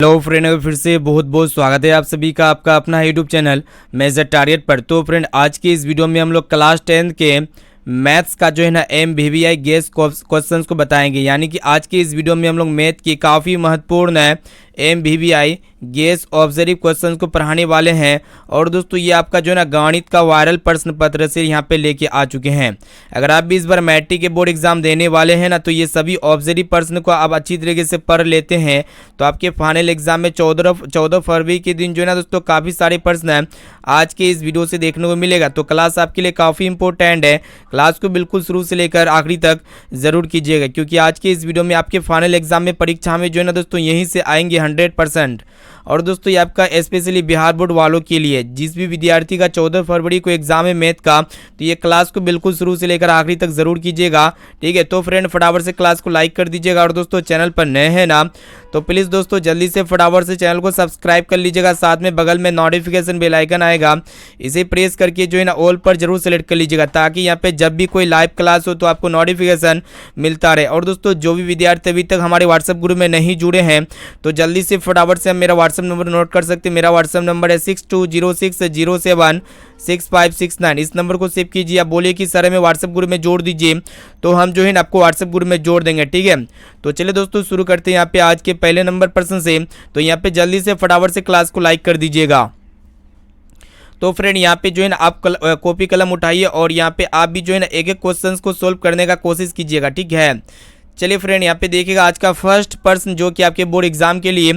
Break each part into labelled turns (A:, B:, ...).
A: Hello friend, फिर से बहुत बहुत स्वागत है आप सभी का आपका अपना यूट्यूब चैनल मेजर टारगेट पर। तो फ्रेंड, आज की इस वीडियो में हम लोग क्लास 10 के मैथ्स का जो है ना MVVI गेस क्वेश्चंस को बताएंगे। यानी कि आज की इस वीडियो में हम लोग मैथ की काफ़ी महत्वपूर्ण है MVVI गेस ऑब्जर्व क्वेश्चंस को पढ़ाने वाले हैं। और दोस्तों, ये आपका जो है ना गणित का वायरल प्रश्न पत्र से यहाँ पे लेके आ चुके हैं। अगर आप भी इस बार मैट्रिक के बोर्ड एग्जाम देने वाले हैं ना, तो ये सभी ऑब्जर्व प्रश्न को आप अच्छी तरीके से पढ़ लेते हैं तो आपके फाइनल एग्जाम में 14 फरवरी के दिन जो है ना दोस्तों, काफ़ी सारे प्रश्न हैं आज के इस वीडियो से देखने को मिलेगा। तो क्लास आपके लिए काफ़ी इंपॉर्टेंट है। क्लास को बिल्कुल शुरू से लेकर आखिरी तक जरूर कीजिएगा, क्योंकि आज के इस वीडियो में आपके फाइनल एग्जाम में परीक्षा में जो है ना दोस्तों, यहीं से आएंगे 100%। और दोस्तों, ये आपका स्पेशली बिहार बोर्ड वालों के लिए, जिस भी विद्यार्थी का 14 फरवरी को एग्जाम है मैथ का, तो ये क्लास को बिल्कुल शुरू से लेकर आखिरी तक जरूर कीजिएगा। ठीक है, तो फ्रेंड फटाफट से क्लास को लाइक कर दीजिएगा। और दोस्तों, चैनल पर नए हैं ना, तो प्लीज़ दोस्तों जल्दी से फटाफट से चैनल को सब्सक्राइब कर लीजिएगा। साथ में बगल में नोटिफिकेशन बेल आइकन आएगा, इसे प्रेस करके जो है ना ऑल पर जरूर सेलेक्ट कर लीजिएगा, ताकि यहाँ पे जब भी कोई लाइव क्लास हो तो आपको नोटिफिकेशन मिलता रहे। और दोस्तों, जो भी विद्यार्थी अभी तक हमारे व्हाट्सएप ग्रुप में नहीं जुड़े हैं, तो जल्दी से फटाफट से मेरा व्हाट्सएप नंबर नोट कर सकते हैं। मेरा व्हाट्सएप नंबर है 6206076569। इस नंबर को सेव कीजिए। आप बोलिए कि सर हमें व्हाट्सएप ग्रुप में जोड़ दीजिए, तो हम जो है ना आपको व्हाट्सएप ग्रुप में जोड़ देंगे। ठीक है, तो चलिए दोस्तों शुरू करते हैं यहाँ पे आज के पहले नंबर प्रश्न से। तो यहाँ पे जल्दी से फटाफट से क्लास को लाइक कर दीजिएगा। तो फ्रेंड, यहाँ पे जो है ना आप कॉपी कलम उठाइए और यहाँ पे आप भी जो है ना एक एक क्वेश्चंस को सोल्व करने का कोशिश कीजिएगा। ठीक है, चलिए फ्रेंड, यहाँ पे देखिएगा आज का फर्स्ट प्रश्न जो कि आपके बोर्ड एग्जाम के लिए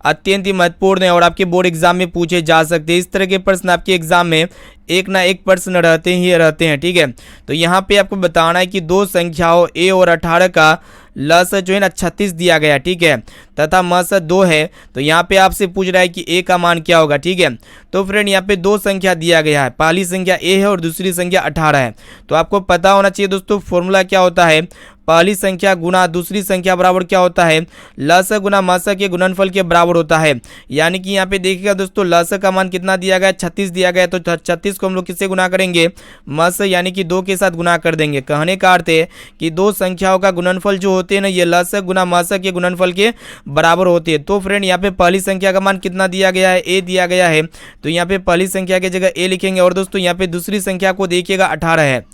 A: अत्यंत ही महत्वपूर्ण है और आपके बोर्ड एग्जाम में पूछे जा सकते हैं। इस तरह के प्रश्न आपके एग्जाम में एक ना एक प्रश्न रहते हैं। ठीक है, तो यहाँ पे आपको बताना है कि दो संख्याओं a और 18 का लस जो है ना 36 दिया गया। ठीक है, तथा मस 2 है। तो यहाँ पे आपसे पूछ रहा है कि a का मान क्या होगा। ठीक है, तो फ्रेंड यहाँ पे दो संख्या दिया गया है, पहली संख्या a है और दूसरी संख्या 18 है। तो आपको पता होना चाहिए दोस्तों फॉर्मूला क्या होता है, पहली संख्या गुना दूसरी संख्या बराबर क्या होता है, लस गुना मस के गुणनफल के बराबर होता है। यानी कि यहाँ पे देखिएगा दोस्तों, लस का मान कितना दिया गया है, 36 दिया गया है। तो 36 को हम लोग किससे गुना करेंगे, मस यानी कि 2 के साथ गुना कर देंगे। कहने का अर्थ है कि दो संख्याओं का गुणनफल जो होते हैं ना, ये लस गुना मस के गुणनफल के बराबर होते हैं। तो फ्रेंड, यहाँ पे पहली संख्या का मान कितना दिया गया है, a दिया गया है। तो यहाँ पे पहली संख्या की जगह a लिखेंगे। और दोस्तों, यहाँ पे दूसरी संख्या को देखिएगा 18 है।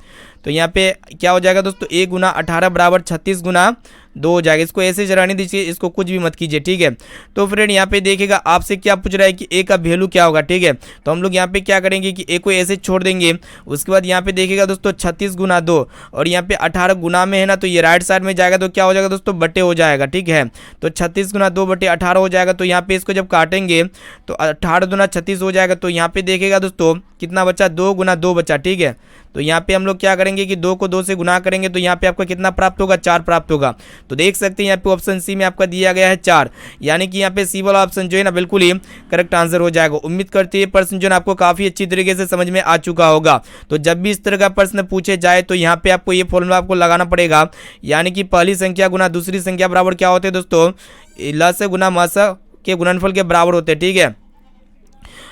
A: तो यहाँ पे क्या हो जाएगा दोस्तों, a गुना 18 बराबर 36 गुना 2 हो जाएगा। इसको ऐसे जराने दीजिए, इसको कुछ भी मत कीजिए। ठीक है, तो फ्रेंड यहाँ पे देखिएगा आपसे क्या पूछ रहा है कि a का वैल्यू क्या होगा। ठीक है, तो हम लोग यहाँ पे क्या करेंगे कि a को ऐसे छोड़ देंगे। उसके बाद यहाँ पे देखिएगा दोस्तों 36 गुना 2 और यहाँ पे 18 गुना में है ना, तो ये राइट साइड में जाएगा तो क्या हो जाएगा दोस्तों, बटे हो जाएगा। ठीक है, तो 36 गुना 2 बटे 18 हो जाएगा। तो यहाँ पे इसको जब काटेंगे तो 18 दूना 36 हो जाएगा। तो यहाँ पे देखिएगा दोस्तों कितना बचा, 2 गुना 2 बचा। ठीक है, तो यहाँ पे हम लोग क्या करेंगे कि 2 को 2 से गुना करेंगे तो यहाँ पे आपका कितना प्राप्त होगा, 4 प्राप्त होगा। तो देख सकते हैं यहाँ पे ऑप्शन सी में आपका दिया गया है 4, यानी कि यहाँ पे सी वाला ऑप्शन जो है ना बिल्कुल ही करेक्ट आंसर हो जाएगा। उम्मीद करते हैं प्रश्न जो है आपको काफी अच्छी तरीके से समझ में आ चुका होगा। तो जब भी इस तरह का प्रश्न पूछे जाए तो यहाँ पे आपको ये फॉर्मूला आपको लगाना पड़ेगा, यानी कि पहली संख्या गुना दूसरी संख्या बराबर क्या होते हैं दोस्तों, लस गुना मस के गुणनफल के बराबर होते हैं। ठीक है,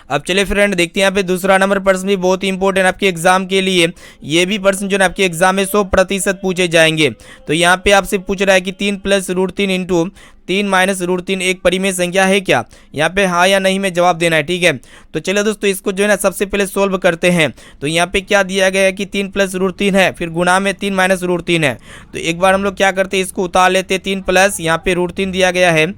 A: अब चलिए फ्रेंड देखते हैं यहाँ पे दूसरा नंबर प्रश्न भी बहुत ही इंपॉर्टेंट आपके एग्जाम के लिए। ये भी प्रश्न जो है आपके एग्जाम में 100% पूछे जाएंगे। तो यहाँ पे आपसे पूछ रहा है कि 3 + √3 इंटू 3 - √3 एक परिमेय संख्या है क्या। यहाँ पे हाँ या नहीं में जवाब देना है। ठीक है, तो चलिए दोस्तों इसको जो है ना सबसे पहले सोल्व करते हैं। तो यहाँ पे क्या दिया गया है कि 3 + √3 है, फिर गुणा में 3 - √3 है। तो एक बार हम लोग क्या करते हैं, इसको उतार लेते हैं। 3 प्लस यहाँ पे √3 दिया गया है,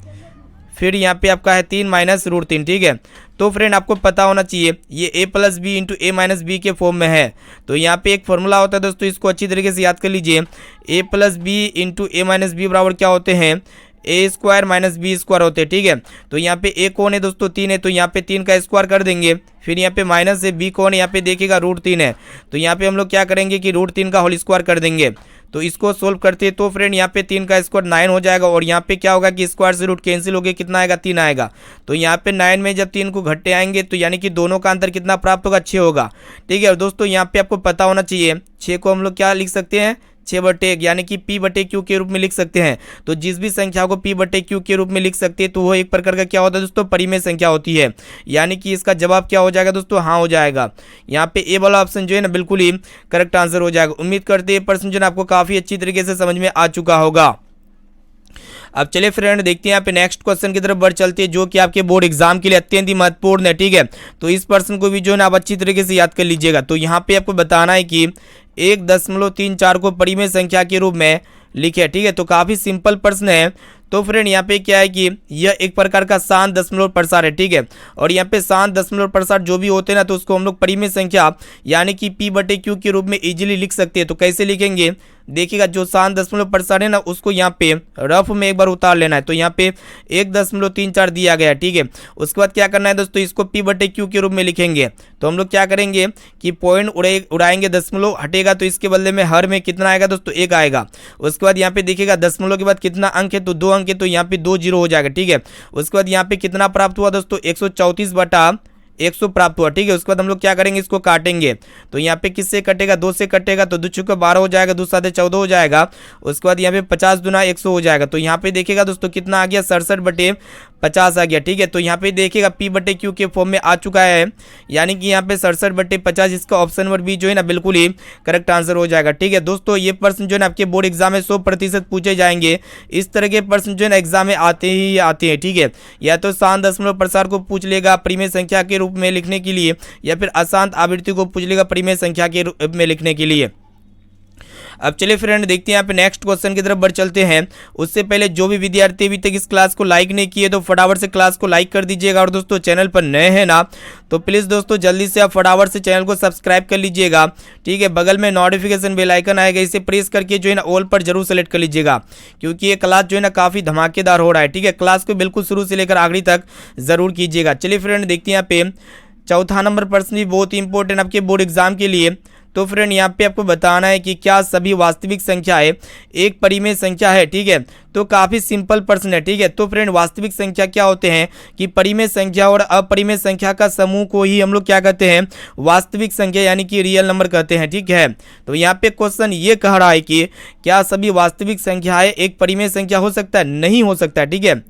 A: फिर यहाँ पे आपका है 3 - √3। ठीक है, तो फ्रेंड आपको पता होना चाहिए ये a + b into a - b के फॉर्म में है। तो यहाँ पे एक फॉर्मूला होता है दोस्तों, इसको अच्छी तरीके से याद कर लीजिए। a + b into a - b बराबर क्या होते हैं, a² - b² होते हैं। ठीक है, तो यहाँ पे a कौन है दोस्तों, 3 है। तो यहाँ पे 3 का स्क्वायर कर देंगे। फिर यहाँ पे माइनस है, b कौन है, यहाँ पे देखिएगा √3 है। तो यहाँ पे हम लोग क्या करेंगे कि √3 का होल स्क्वायर कर देंगे। तो इसको सोल्व करते हैं तो फ्रेंड यहाँ पे 3 का स्क्वायर 9 हो जाएगा। और यहाँ पे क्या होगा कि स्क्वायर से रूट कैंसिल हो गया, कितना आएगा, 3 आएगा। तो यहाँ पे 9 में जब 3 को घट्टे आएंगे तो यानी कि दोनों का अंतर कितना प्राप्त होगा, 6 होगा। ठीक है, और दोस्तों यहाँ पे आपको पता होना चाहिए 6 को हम लोग क्या लिख सकते हैं, 6/1 यानी कि p/q के रूप में लिख सकते हैं। तो जिस भी संख्या को p/q के रूप में लिख सकते हैं तो वो एक प्रकार का क्या होता है दोस्तों, परिमेय संख्या होती है। यानी कि इसका जवाब क्या हो जाएगा दोस्तों, हाँ हो जाएगा। यहाँ पे ए वाला ऑप्शन जो है ना बिल्कुल ही करेक्ट आंसर हो जाएगा। उम्मीद करते हैं प्रश्न जो है आपको काफी अच्छी तरीके से समझ में आ चुका होगा। अब चलिए फ्रेंड देखते हैं यहाँ पे नेक्स्ट क्वेश्चन की तरफ बढ़ चलते हैं, जो कि आपके बोर्ड एग्जाम के लिए अत्यंत ही महत्वपूर्ण है। ठीक है, तो इस प्रश्न को भी जो है ना आप अच्छी तरीके से याद कर लीजिएगा। तो यहाँ पे आपको बताना है कि 1.34 को परिमेय संख्या के रूप में लिखे। ठीक है, तो काफी सिंपल प्रश्न है। तो फ्रेंड यहाँ पे क्या है कि यह एक प्रकार का शांत दशमलव प्रसार है। ठीक है, और यहाँ पे शांत दशमलव प्रसार जो भी होते हैं ना, तो उसको हम लोग परिमेय संख्या यानी कि P/Q के रूप में इजीली लिख सकते हैं। तो कैसे लिखेंगे, देखिएगा जो शांत दशमलव प्रसार है ना, उसको यहाँ पे रफ में एक बार उतार लेना है। तो यहाँ पे 1.34 दिया गया है। ठीक है, उसके बाद क्या करना है दोस्तों, इसको P/Q के रूप में लिखेंगे। तो हम लोग क्या करेंगे कि पॉइंट उड़ाएंगे, दशमलव हटेगा, तो इसके बदले में हर में कितना आएगा दोस्तों, 1 आएगा। उसके बाद यहाँ पे देखिएगा दशमलव के बाद कितना अंक है, तो 2 अंक है, तो यहाँ पे 2 0 हो जाएगा। ठीक है, उसके बाद यहाँ पे कितना प्राप्त हुआ दोस्तों, 134/100 प्राप्त हुआ। ठीक है, उसके बाद हम लोग क्या करेंगे, इसको काटेंगे। तो यहाँ पे किससे कटेगा, 2 से कटेगा, तो 2 चौके 12 हो जाएगा, 2 7 14 हो जाएगा। उसके बाद यहाँ पे 50 दूना 100 हो जाएगा। तो यहाँ पे देखिएगा दोस्तों कितना आ गया, 67/50 आ गया। ठीक है, तो यहाँ पे देखिएगा P/Q के फॉर्म में आ चुका है, यानी कि यहाँ पे 67/50, इसका ऑप्शन नंबर बी जो है ना बिल्कुल ही करेक्ट आंसर हो जाएगा। ठीक है दोस्तों, ये प्रश्न जो है ना आपके बोर्ड एग्जाम में 100% पूछे जाएंगे। इस तरह के प्रश्न जो है ना एग्जाम में आते ही आते हैं। ठीक है, या तो शांत दशमलव प्रसार को पूछ लेगा परिमेय संख्या के रूप में लिखने के लिए, या फिर अशांत आवृत्ति को पूछ लेगा परिमेय संख्या के रूप में लिखने के लिए। अब चलिए फ्रेंड देखते हैं यहाँ पे नेक्स्ट क्वेश्चन की तरफ बढ़ चलते हैं। उससे पहले जो भी विद्यार्थी अभी तक इस क्लास को लाइक नहीं किए, तो फटाफट से क्लास को लाइक कर दीजिएगा। और दोस्तों चैनल पर नए हैं ना, तो प्लीज़ दोस्तों जल्दी से आप फटाफट से चैनल को सब्सक्राइब कर लीजिएगा। ठीक है, बगल में नोटिफिकेशन बेल आइकन आएगा, इसे प्रेस करके जो है ना ऑल पर जरूर सेलेक्ट कर लीजिएगा, क्योंकि ये क्लास जो है ना काफ़ी धमाकेदार हो रहा है। ठीक है, क्लास को बिल्कुल शुरू से लेकर आखिरी तक जरूर कीजिएगा। चलिए फ्रेंड देखते हैं यहाँ पे चौथा नंबर प्रश्न भी बहुत ही इंपॉर्टेंट आपके बोर्ड एग्जाम के लिए। तो फ्रेंड यहाँ पे आपको बताना है कि क्या सभी वास्तविक संख्याएं एक परिमेय संख्या है। ठीक है, तो काफ़ी सिंपल प्रश्न है। ठीक है, तो फ्रेंड वास्तविक संख्या क्या होते हैं कि परिमेय संख्या और अपरिमेय संख्या का समूह को ही हम लोग क्या कहते हैं, वास्तविक संख्या यानी कि रियल नंबर कहते हैं। ठीक है, तो यहाँ पे क्वेश्चन ये कह रहा है कि क्या सभी वास्तविक संख्याएं एक परिमेय संख्या हो सकता है, नहीं हो सकता है। ठीक है,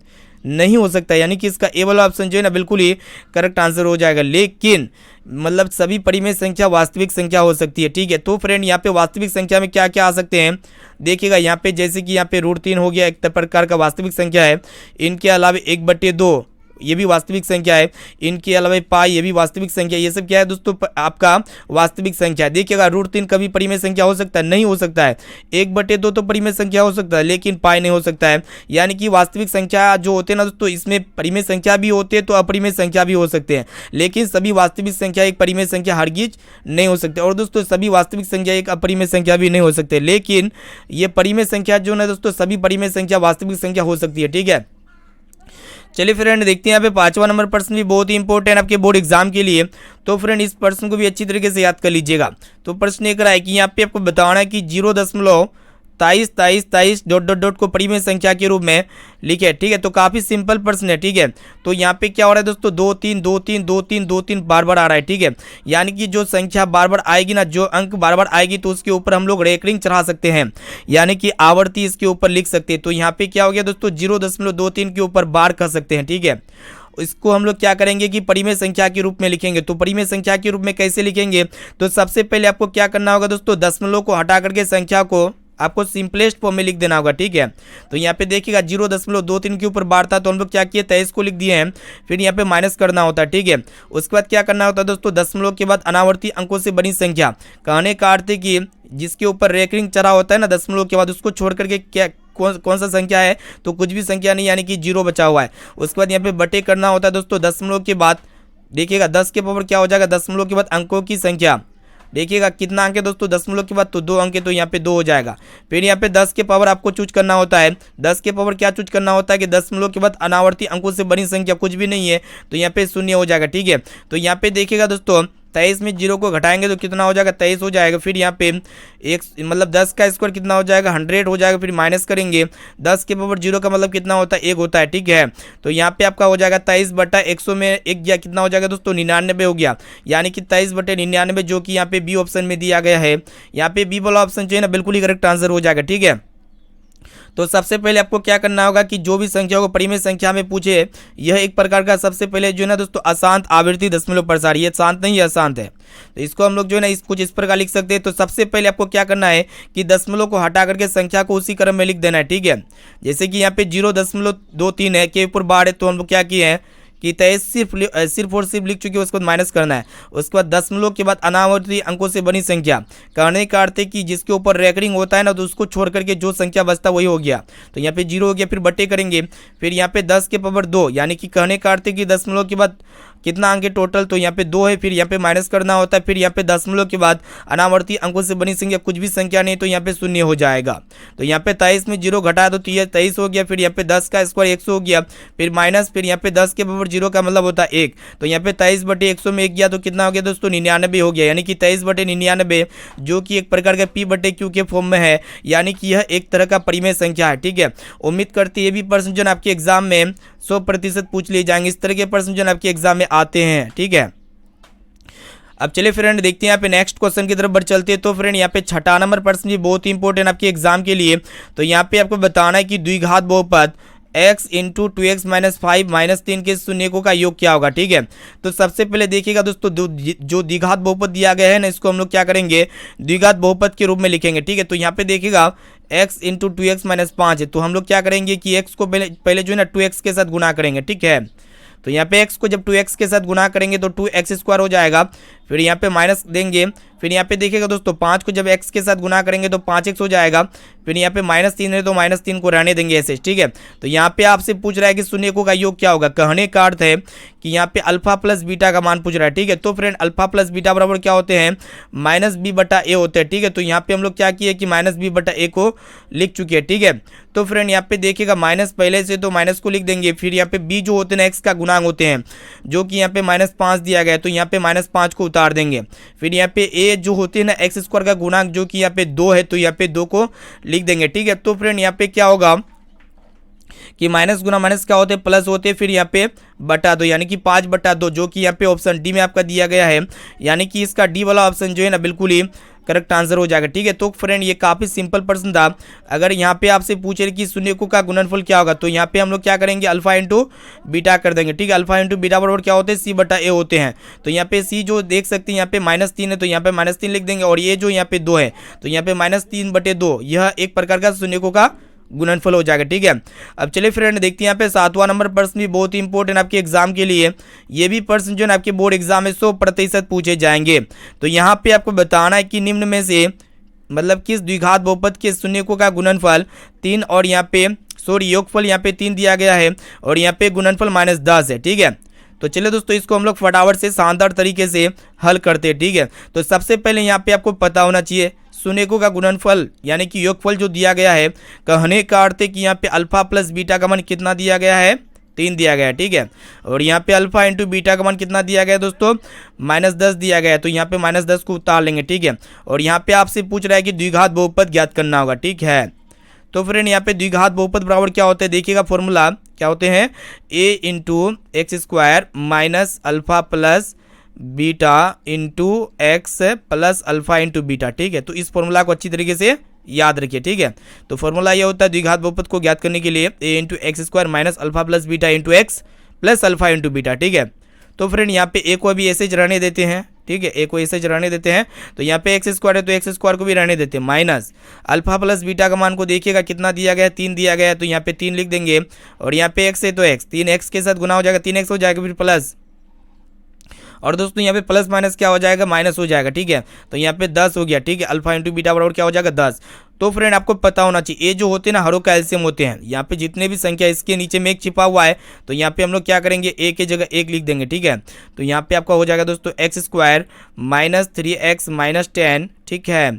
A: नहीं हो सकता, यानी कि इसका ए वाला ऑप्शन जो है ना बिल्कुल ही करेक्ट आंसर हो जाएगा। लेकिन मतलब सभी परिमेय संख्या वास्तविक संख्या हो सकती है। ठीक है, तो फ्रेंड यहाँ पे वास्तविक संख्या में क्या क्या आ सकते हैं, देखिएगा यहाँ पे जैसे कि यहाँ पे √3 हो गया, एक प्रकार का वास्तविक संख्या है। इनके अलावा 1/2 ये भी वास्तविक संख्या है। इनके अलावा पाई ये भी वास्तविक संख्या है। ये सब क्या है दोस्तों, आपका वास्तविक संख्या है। देखिएगा √3 कभी परिमेय संख्या हो सकता है, नहीं हो सकता है। 1/2 तो परिमेय संख्या हो सकता है, लेकिन पाई नहीं हो सकता है। यानी कि वास्तविक संख्या जो होते हैं ना दोस्तों, इसमें परिमेय संख्या भी होते हैं, तो अपरिमेय संख्या भी हो सकते हैं, लेकिन सभी वास्तविक संख्या एक परिमेय संख्या हरगिज नहीं हो सकते। और दोस्तों सभी वास्तविक संख्या एक अपरिमेय संख्या भी नहीं हो सकते, लेकिन ये परिमेय संख्या जो है दोस्तों, सभी परिमेय संख्या वास्तविक संख्या हो सकती है। ठीक है, चलिए फ्रेंड देखते हैं यहाँ पे 5वां नंबर प्रश्न भी बहुत ही इंपॉर्टेंट आपके बोर्ड एग्जाम के लिए। तो फ्रेंड इस प्रश्न को भी अच्छी तरीके से याद कर लीजिएगा। तो प्रश्न ये करा है कि यहाँ पे आपको बताना है कि 0.23 को परिमेय संख्या के रूप में लिखे। ठीक है, तो काफ़ी सिंपल प्रश्न है। ठीक है, तो यहाँ पे क्या हो रहा है दोस्तों, 2 3 2 3 2 3 2 3 बार बार आ रहा है। ठीक है, यानी कि जो संख्या बार बार आएगी ना, जो अंक बार बार आएगी, तो उसके ऊपर हम लोग रेकरिंग चढ़ा सकते हैं, यानी कि आवर्ती इसके ऊपर लिख सकते हैं। तो यहाँ पे क्या हो गया दोस्तों, 0.23 के ऊपर बार कह सकते हैं। ठीक है, इसको हम लोग क्या करेंगे कि परिमेय संख्या के रूप में लिखेंगे। तो परिमेय संख्या के रूप में कैसे लिखेंगे, तो सबसे पहले आपको क्या करना होगा दोस्तों, दशमलव को हटा करके संख्या को आपको सिंपलेस्ट फॉर्म में लिख देना होगा। ठीक है, तो यहाँ पे देखिएगा 0.23 के ऊपर बार था, तो हम लोग क्या किए, 23 को लिख दिए हैं, फिर यहाँ पे माइनस करना होता है। ठीक है, उसके बाद क्या करना होता है दोस्तों, दशमलव के बाद अनावर्ती अंकों से बनी संख्या, कहने का अर्थ है कि जिसके ऊपर रेकरिंग चढ़ा होता है ना दशमलव के बाद, उसको छोड़ करके क्या कौन सा संख्या है, तो कुछ भी संख्या नहीं, यानी कि 0 बचा हुआ है। उसके बाद यहाँ पे बटे करना होता है दोस्तों, दशमलव के बाद देखिएगा 10 के पावर क्या हो जाएगा, दशमलव के बाद अंकों की संख्या, देखिएगा कितना अंक है दोस्तों, दशमलव के बाद तो 2 अंक है, तो यहाँ पे 2 हो जाएगा। फिर यहाँ पे 10 के पावर आपको चूज करना होता है। 10 के पावर क्या चूज करना होता है कि दशमलव के बाद अनावर्ती अंकों से बनी संख्या कुछ भी नहीं है, तो यहाँ पे 0 हो जाएगा। ठीक है, तो यहाँ पे देखिएगा दोस्तों 23 में 0 को घटाएंगे तो कितना हो जाएगा, 23 हो जाएगा। फिर यहाँ पे एक मतलब 10 का स्क्वायर कितना हो जाएगा, 100 हो जाएगा। फिर माइनस करेंगे, 10 के पावर 0 का मतलब कितना होता है, 1 होता है। ठीक है, तो यहाँ पे आपका हो जाएगा 23/100 में 1 गया, कितना हो जाएगा दोस्तों, 99 हो गया, यानी कि 23/99, जो कि यहाँ पे बी ऑप्शन में दिया गया है। यहाँ पे बी वाला ऑप्शन जो है ना बिल्कुल ही करेक्ट आंसर हो जाएगा। ठीक है, तो सबसे पहले आपको क्या करना होगा कि जो भी संख्या को परिमेय संख्या में पूछे, यह एक प्रकार का सबसे पहले जो है ना दोस्तों अशांत आवर्ती दशमलव प्रसार, ये शांत नहीं है अशांत है, तो इसको हम लोग जो है ना कुछ इस प्रकार लिख सकते हैं। तो सबसे पहले आपको क्या करना है कि दशमलव को हटा करके संख्या को उसी क्रम में लिख देना है, ठीक है। जैसे कि यहाँ पे 0.23 है के ऊपर बार है, तो हम लोग क्या किए हैं कि 23 सिर्फ और सिर्फ लिख चुके हैं, उसके बाद माइनस करना है। उसके बाद दशमलव के बाद अनावर्ती अंकों से बनी संख्या, कहने का अर्थ है कि जिसके ऊपर रेकरिंग होता है ना, तो उसको छोड़ करके जो संख्या बचता वही हो गया। तो यहाँ पे 0 हो गया, फिर बटे करेंगे, फिर यहाँ पे 10 के पावर 2, यानी कि कहने का अर्थ है कि दशमलव के बाद कितना अंक है टोटल, तो यहाँ पे 2 है, फिर यहाँ पे माइनस करना होता है, फिर यहाँ पे दशमलव के बाद अनावर्ती अंकों से बनी संख्या कुछ भी संख्या नहीं, तो यहाँ पे 0 हो जाएगा। तो यहाँ पे 23 में 0 घटा दो तो यह 23 हो गया, फिर यहाँ पे 10 का स्क्वायर 100 हो गया, फिर माइनस, फिर यहाँ पे 10 के पावर 0 का मतलब होता है 1, तो यहाँ पे 23 बटे 100 में 1 गया, तो कितना हो गया दोस्तों 99 हो गया, यानी कि 23 बटे 99, जो कि एक प्रकार का P बटे Q के फॉर्म में है, यानी कि यह एक तरह का परिमेय संख्या है, ठीक है। उम्मीद करती है ये भी प्रश्न जो आपके एग्जाम में 100% पूछ लिए जाएंगे, इस तरह के प्रश्न जो आपके एग्जाम में आते हैं, ठीक है। अब चलिए फ्रेंड देखते हैं यहाँ पे नेक्स्ट क्वेश्चन की तरफ बढ़ चलते हैं। तो फ्रेंड यहाँ पे 6ठा नंबर प्रश्न भी बहुत ही इंपॉर्टेंट आपके एग्जाम के लिए। तो यहाँ पे आपको बताना है कि द्विघात बहुपद x into 2x minus 5 minus 3 के शून्यकों का योग क्या होगा, ठीक है। तो सबसे पहले देखिएगा दोस्तों, जो द्विघात बहुपद दिया गया है ना, इसको हम लोग क्या करेंगे द्विघात बहुपद के रूप में लिखेंगे, ठीक है। तो यहाँ पे देखिएगा x इंटू 2x माइनस 5 है, तो हम लोग क्या करेंगे कि x को पहले जो है ना 2x के साथ गुना करेंगे, ठीक है। तो यहाँ पे x को जब 2x के साथ गुना करेंगे तो 2x स्क्वायर हो जाएगा, फिर यहाँ पे माइनस देंगे, फिर यहाँ पे देखिएगा दोस्तों 5 को जब x के साथ गुना करेंगे तो 5x हो जाएगा, फिर यहाँ पे -3 है तो -3 को रहने देंगे ऐसे, ठीक है। तो यहाँ पे आपसे पूछ रहा है कि शून्यकों का योग क्या होगा, कहने का अर्थ है कि यहाँ पे अल्फा प्लस बीटा का मान पूछ रहा है, ठीक है। तो फ्रेंड अल्फा प्लस बीटा बराबर क्या होते हैं -b/a होते हैं, ठीक है। तो यहाँ पे हम लोग क्या किए कि -b/a को लिख चुके हैं, ठीक है। तो फ्रेंड यहाँ पे देखिएगा माइनस पहले से तो माइनस को लिख देंगे, फिर यहाँ पे b जो होते हैं ना x का गुणांक होते हैं, जो कि यहाँ पे -5 दिया गया है, तो यहाँ पे -5 को उतार देंगे, फिर यहाँ पे a जो होते हैं ना x स्क्वायर का गुणांक जो कि यहाँ पे 2 है, तो यहाँ पे 2 को लिख देंगे, ठीक है। तो फ्रेंड यहाँ पे क्या होगा कि माइनस गुना माइनस क्या होते हैं प्लस होते हैं, फिर यहाँ पे बटा 2, यानी कि 5/2, जो कि यहाँ पे ऑप्शन डी में आपका दिया गया है, यानी कि इसका डी वाला ऑप्शन जो है ना बिल्कुल ही करेक्ट आंसर हो जाएगा, ठीक है। तो फ्रेंड ये काफ़ी सिंपल प्रश्न था। अगर यहाँ पे आपसे पूछे कि शून्यकों का गुणनफल क्या होगा, तो यहाँ पे हम लोग क्या करेंगे अल्फा इंटू बीटा कर देंगे, ठीक है। अल्फा इंटू बीटा बराबर क्या होते हैं c/a होते हैं। तो यहाँ पे c जो देख सकते हैं यहाँ पे -3 है, तो यहाँ पे -3 लिख देंगे, और ये जो यहाँ पे 2 है, तो यहाँ पे -3/2, यह एक प्रकार का शून्यकों का गुणनफल हो जाएगा, ठीक है। अब चलिए फ्रेंड देखते हैं यहाँ पे 7वां नंबर प्रश्न भी बहुत ही इंपॉर्टेंट आपके एग्जाम के लिए। ये भी प्रश्न जो है आपके बोर्ड एग्जाम में 100% पूछे जाएंगे। तो यहाँ पे आपको बताना है कि निम्न में से मतलब किस द्विघात बहुपद के शून्यकों का गुणनफल 3 और यहाँ पे योगफल यहाँ पे 3 दिया गया है, और यहाँ पे गुणनफल -10 है, ठीक है। तो चलिए दोस्तों इसको हम लोग फटाफट से शानदार तरीके से हल करते हैं, ठीक है। तो सबसे पहले यहाँ पे आपको पता होना चाहिए शून्यकों का गुणनफल यानी कि योगफल जो दिया गया है, कहने का अर्थ है कि यहाँ पे अल्फा प्लस बीटा का मान कितना दिया गया है 3 दिया गया है, ठीक है। और यहाँ पे अल्फा इंटू बीटा का मान कितना दिया गया है दोस्तों -10 दिया गया है, तो यहाँ पे -10 को उतार लेंगे, ठीक है। और यहाँ पे आपसे पूछ रहा है कि द्विघात बहुपद ज्ञात करना होगा, ठीक है। तो फ्रेंड यहाँ पे द्विघात बहुपद बराबर क्या होते हैं देखिएगा, फॉर्मूला क्या होते हैं a into x square minus alpha plus beta into x plus alpha into beta, ठीक है। तो इस फॉर्मूला को अच्छी तरीके से याद रखिए, ठीक है। तो फॉर्मूला ये होता है द्विघात बहुपद को ज्ञात करने के लिए a into x square minus alpha plus beta into x plus alpha into beta, ठीक है। तो फ्रेंड यहाँ पे a को अभी ऐसे रहने देते हैं, ठीक है, a को ऐसे रहने देते हैं। तो यहाँ पे एक्स स्क्वायर है तो एक्स स्क्वायर को भी रहने देते हैं, माइनस अल्फा प्लस बीटा का मान को देखिएगा कितना दिया गया है 3 दिया गया है, तो यहाँ पे 3 लिख देंगे, और यहाँ पे x है तो x 3x के साथ गुना हो जाएगा 3x हो जाएगा, फिर प्लस, और दोस्तों यहाँ पे प्लस माइनस क्या हो जाएगा माइनस हो जाएगा, ठीक है। तो यहाँ पे 10 हो गया, ठीक है। अल्फा इंटू बीटा बराबर क्या हो जाएगा 10। तो फ्रेंड आपको पता होना चाहिए ये जो होते हैं ना हरों का एलसीएम होते हैं, यहाँ पे जितने भी संख्या इसके नीचे में 1 छिपा हुआ है, तो यहाँ पे हम लोग क्या करेंगे a के जगह 1 लिख देंगे, ठीक है। तो यहाँ पे आपका हो जाएगा दोस्तों x square minus 3x minus 10, ठीक है।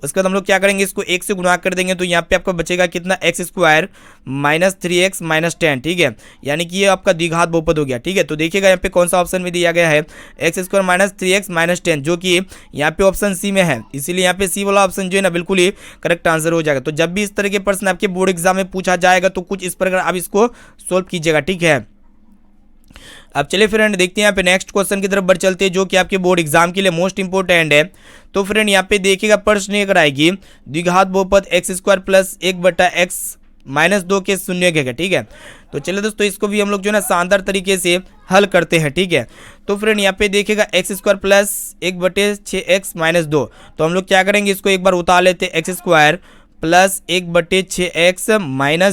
A: उसके बाद हम लोग क्या करेंगे इसको 1 से गुणा कर देंगे, तो यहाँ पे आपका बचेगा कितना x square minus 3x minus 10, ठीक है। यानी कि ये आपका द्विघात बहुपद हो गया, ठीक है। तो देखिएगा यहाँ पे कौन सा ऑप्शन में दिया गया है x square minus 3x minus 10, जो कि यहाँ पे ऑप्शन सी में है, इसीलिए यहाँ पे सी वाला ऑप्शन जो है ना बिल्कुल ही करेक्ट आंसर हो जाएगा। तो जब भी इस तरह के प्रश्न आपके बोर्ड एग्जाम में पूछा जाएगा तो कुछ इस प्रकार आप इसको सोल्व कीजिएगा, ठीक है। अब चलिए फ्रेंड देखते हैं यहाँ पे नेक्स्ट क्वेश्चन की तरफ बढ़ चलते हैं, जो कि आपके बोर्ड एग्जाम के लिए मोस्ट इंपोर्टेंट है। तो फ्रेंड यहाँ पे देखिएगा प्रश्न ये कराएगी द्विघात बहुपद एक्स स्क्वायर प्लस 1/x -2 के शून्य के, ठीक है। तो चलिए दोस्तों इसको भी हम लोग जो है ना शानदार तरीके से हल करते हैं, ठीक है। तो फ्रेंड यहाँ पे देखिएगा एक्स स्क्वायर प्लस 1/6x - 2, तो हम लोग क्या करेंगे, इसको एक बार उतार लेते हैं, एक्स स्क्वायर प्लस 1/6x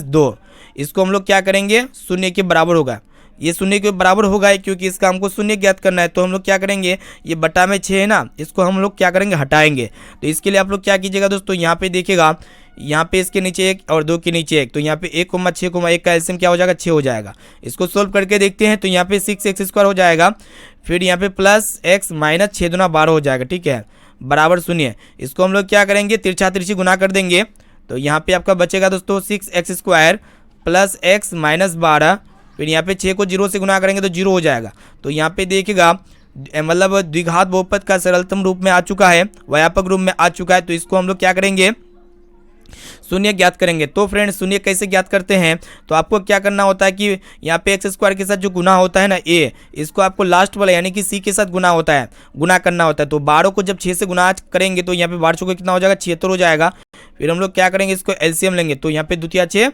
A: - 2, इसको हम लोग क्या करेंगे, शून्य के बराबर होगा। ये शून्य के बराबर होगा क्योंकि इसका हमको शून्य ज्ञात करना है। तो हम लोग क्या करेंगे, ये बटा में 6 है ना, इसको हम लोग क्या करेंगे, हटाएंगे। तो इसके लिए आप लोग क्या कीजिएगा दोस्तों, यहाँ पे देखिएगा, यहाँ पे इसके नीचे 1 और 2 के नीचे 1, तो यहाँ पे 1,6,1 का एलसीएम क्या हो जाएगा, 6 हो जाएगा। इसको सोल्व करके देखते हैं, तो यहाँ पे 6x² हो जाएगा, फिर यहाँ पे प्लस x - 6 दूना 12 हो जाएगा, ठीक है, बराबर शून्य। इसको हम लोग क्या करेंगे, तिरछा तिरछी गुना कर देंगे। तो यहाँ पे आपका बचेगा दोस्तों 6x² प्लस x - 12, फिर यहाँ पे 6 को 0 से गुना करेंगे तो 0 हो जाएगा। तो यहाँ पे देखिएगा मतलब द्विघात बहुपद का सरलतम रूप में आ चुका है, व्यापक रूप में आ चुका है। तो इसको हम लोग क्या करेंगे, शून्य ज्ञात करेंगे। तो फ्रेंड शून्य कैसे ज्ञात करते हैं, तो आपको क्या करना होता है कि यहाँ पे x² के साथ जो गुना होता है ना a, इसको आपको लास्ट वाला यानी कि c के साथ गुना होता है, गुना करना होता है। तो 12 को जब 6 से गुना करेंगे तो यहाँ पे 12 को कितना हो जाएगा, 76 हो जाएगा। फिर हम लोग क्या करेंगे, इसको एलसीएम लेंगे, तो यहाँ पे 2 × 6,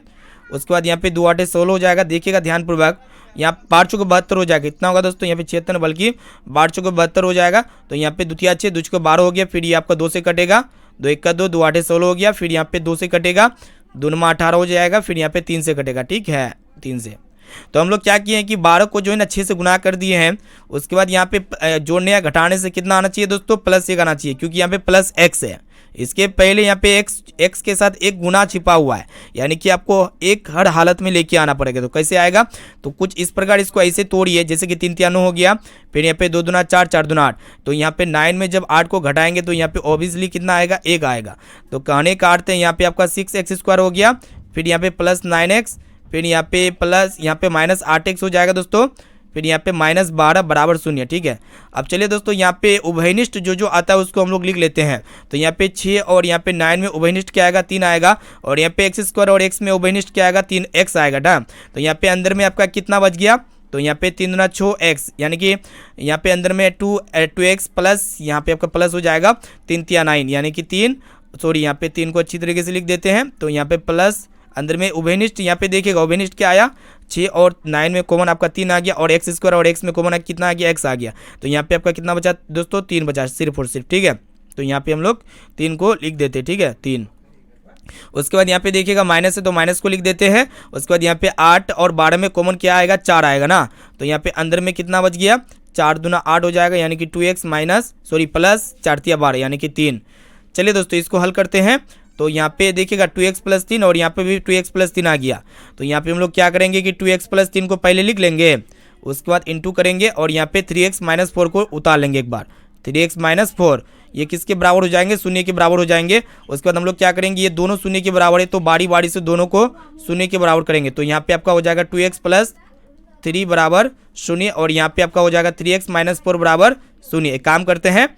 A: उसके बाद यहाँ पे 2 × 8 = 16 हो जाएगा। देखिएगा ध्यानपूर्वक, यहाँ 12 × 72 हो जाएगा, इतना होगा दोस्तों, यहाँ पे 76 बल्कि 12 × 72 हो जाएगा। तो यहाँ पे 2 × 6 2 × 12 हो गया, फिर ये आपका 2 से कटेगा, 2 × 1 = 2, 2 × 8 = 16 हो गया, फिर यहाँ पे 2 से कटेगा, 2 × 9 = 18 हो जाएगा, फिर यहाँ पे 3 से कटेगा, ठीक है, 3 से। तो हम लोग क्या किए हैं कि 12 को जो है ना 6 से गुना कर दिए हैं। उसके बाद यहाँ पे जोड़ने या घटाने से कितना आना चाहिए दोस्तों, +1 आना चाहिए, क्योंकि यहाँ पे प्लस x है। इसके पहले यहाँ पे x के साथ एक गुना छिपा हुआ है, यानी कि आपको एक हर हालत में लेके आना पड़ेगा। तो कैसे आएगा, तो कुछ इस प्रकार इसको ऐसे तोड़िए, जैसे कि 3 × 9 हो गया, फिर यहाँ पे 2 × 2 = 4, 4 × 2 = 8। तो यहाँ पे 9 में जब 8 को घटाएंगे तो यहाँ पे ऑब्वियसली कितना आएगा, 1 आएगा। तो कहने का अर्थ है यहाँ पे आपका 6x² हो गया, फिर यहाँ पे प्लस 9x, फिर यहाँ पे प्लस यहाँ पे -8x हो जाएगा दोस्तों, फिर यहाँ पे -12 बराबर शून्य, ठीक है। अब चलिए दोस्तों यहाँ पे उभयनिष्ठ जो आता है उसको हम लोग लिख लेते हैं। तो यहाँ पे 6 और यहाँ पे 9 में उभयनिष्ठ क्या आएगा, 3 आएगा, और यहाँ पे x² और x में उभयनिष्ठ क्या आएगा, 3x आएगा ना। तो यहाँ पे अंदर में आपका कितना बच गया, तो यहाँ पे 3 × 6 x, यानी कि यहाँ पे अंदर में 2x प्लस यहाँ पे आपका प्लस हो जाएगा 3 × 9, यानी कि 3, सॉरी यहाँ पे 3 को अच्छी तरीके से लिख देते हैं। तो यहाँ पे प्लस अंदर में उभयनिष्ठ, यहाँ पे देखिएगा उभयनिष्ठ क्या आया, 6 और 9 में कॉमन आपका 3 आ गया, और x² और x में कॉमन कितना आ गया, x आ गया। तो यहाँ पे आपका कितना बचा दोस्तों, 3 बचा सिर्फ और सिर्फ, ठीक है। तो यहाँ पे हम लोग 3 को लिख देते हैं, ठीक है, 3। उसके बाद यहाँ पे देखिएगा माइनस है तो माइनस को लिख देते हैं। उसके बाद यहाँ पे 8 और 12 में कॉमन क्या आएगा, 4 आएगा ना। तो यहाँ पे अंदर में कितना बच गया, 4 दूना 8 हो जाएगा, यानी कि 2x प्लस 4 × 12 यानी कि 3। चलिए दोस्तों इसको हल करते हैं। तो यहाँ पे देखिएगा 2x + 3 और यहाँ पे भी 2x + 3 आ गया। तो यहाँ पे हम लोग क्या करेंगे कि 2x + 3 को पहले लिख लेंगे, उसके बाद इंटू करेंगे और यहाँ पे 3x - 4 को उतार लेंगे एक बार। 3x - 4 ये किसके बराबर हो जाएंगे, शून्य के बराबर हो जाएंगे। उसके बाद हम लोग क्या करेंगे, ये दोनों शून्य के बराबर है तो बारी बारी से दोनों को शून्य के बराबर करेंगे। तो यहाँ पे आपका हो जाएगा 2x + 3 बराबर 0 और यहाँ पे आपका हो जाएगा 3x - 4 बराबर 0। एक काम करते हैं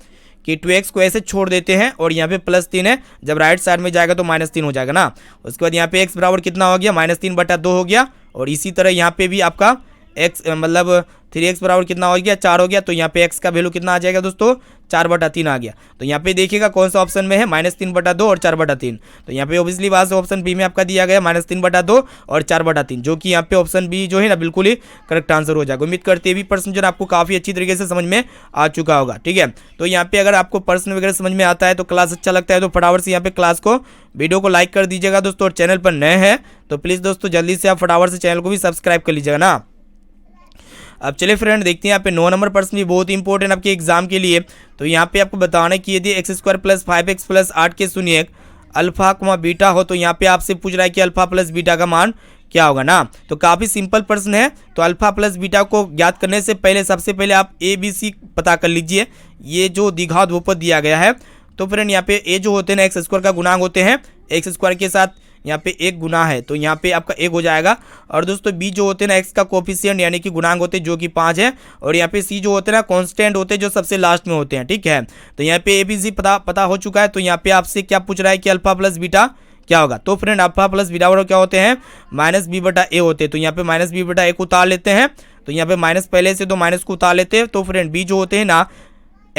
A: कि 2x को ऐसे छोड़ देते हैं और यहाँ पे +3 है, जब राइट साइड में जाएगा तो -3 हो जाएगा ना। उसके बाद यहाँ पे x बराबर कितना हो गया, -3/2 हो गया। और इसी तरह यहाँ पे भी आपका x मतलब 3x बराबर कितना हो गया, 4 हो गया। तो यहाँ पे x का वैल्यू कितना आ जाएगा दोस्तों, 4/3 आ गया। तो यहाँ पे देखिएगा कौन सा ऑप्शन में है, -3/2 और 4/3। तो यहाँ पे ऑब्वियसली बात से ऑप्शन बी में आपका दिया गया -3/2 और 4/3, जो कि यहाँ पे ऑप्शन बी जो है ना बिल्कुल ही करेक्ट आंसर हो जाएगा। उम्मीद करते हैं भी प्रश्न जो आपको काफ़ी अच्छी तरीके से समझ में आ चुका होगा, ठीक है। तो यहाँ पे अगर आपको प्रश्न वगैरह समझ में आता है तो क्लास अच्छा लगता है तो फटाफट से यहाँ पे क्लास को वीडियो को लाइक कर दीजिएगा दोस्तों। और चैनल पर नए हैं तो प्लीज़ दोस्तों जल्दी से आप फटाफट से चैनल को भी सब्सक्राइब कर लीजिएगा ना। अब चलिए फ्रेंड देखते हैं यहाँ पे 9 नंबर प्रश्न भी बहुत इंपॉर्टेंट आपके एग्जाम के लिए। तो यहाँ पे आपको बताना कि यदि x² + 5x + 8 के शून्य अल्फा बीटा हो तो यहाँ पे आपसे पूछ रहा है कि अल्फा + बीटा का मान क्या होगा ना। तो काफ़ी सिंपल प्रश्न है। तो अल्फा + बीटा को ज्ञात करने से पहले सबसे पहले आप ABC पता कर लीजिए, ये जो द्विघात बहुपद दिया गया है। तो फ्रेंड यहाँ पे a जो होते हैं ना x² का गुणांक होते हैं, x² के साथ यहाँ पे 1 गुना है तो यहाँ पे आपका 1 हो जाएगा। और दोस्तों b जो होते हैं ना x का कोफिशिएंट यानी कि गुणांक होते हैं जो कि 5 है। और यहाँ पे c जो होते हैं ना कांस्टेंट होते हैं जो सबसे लास्ट में होते हैं, ठीक है। तो यहाँ पे ABC पता हो चुका है। तो यहाँ पे आपसे क्या पूछ रहा है कि अल्फा + बीटा क्या होगा। तो फ्रेंड अल्फा + बीटा बराबर क्या होते हैं, -b/a होते हैं। तो यहाँ पे -b/a को उतार लेते हैं। तो यहाँ पे माइनस पहले से तो माइनस को उतार लेते हैं। तो फ्रेंड b जो होते हैं ना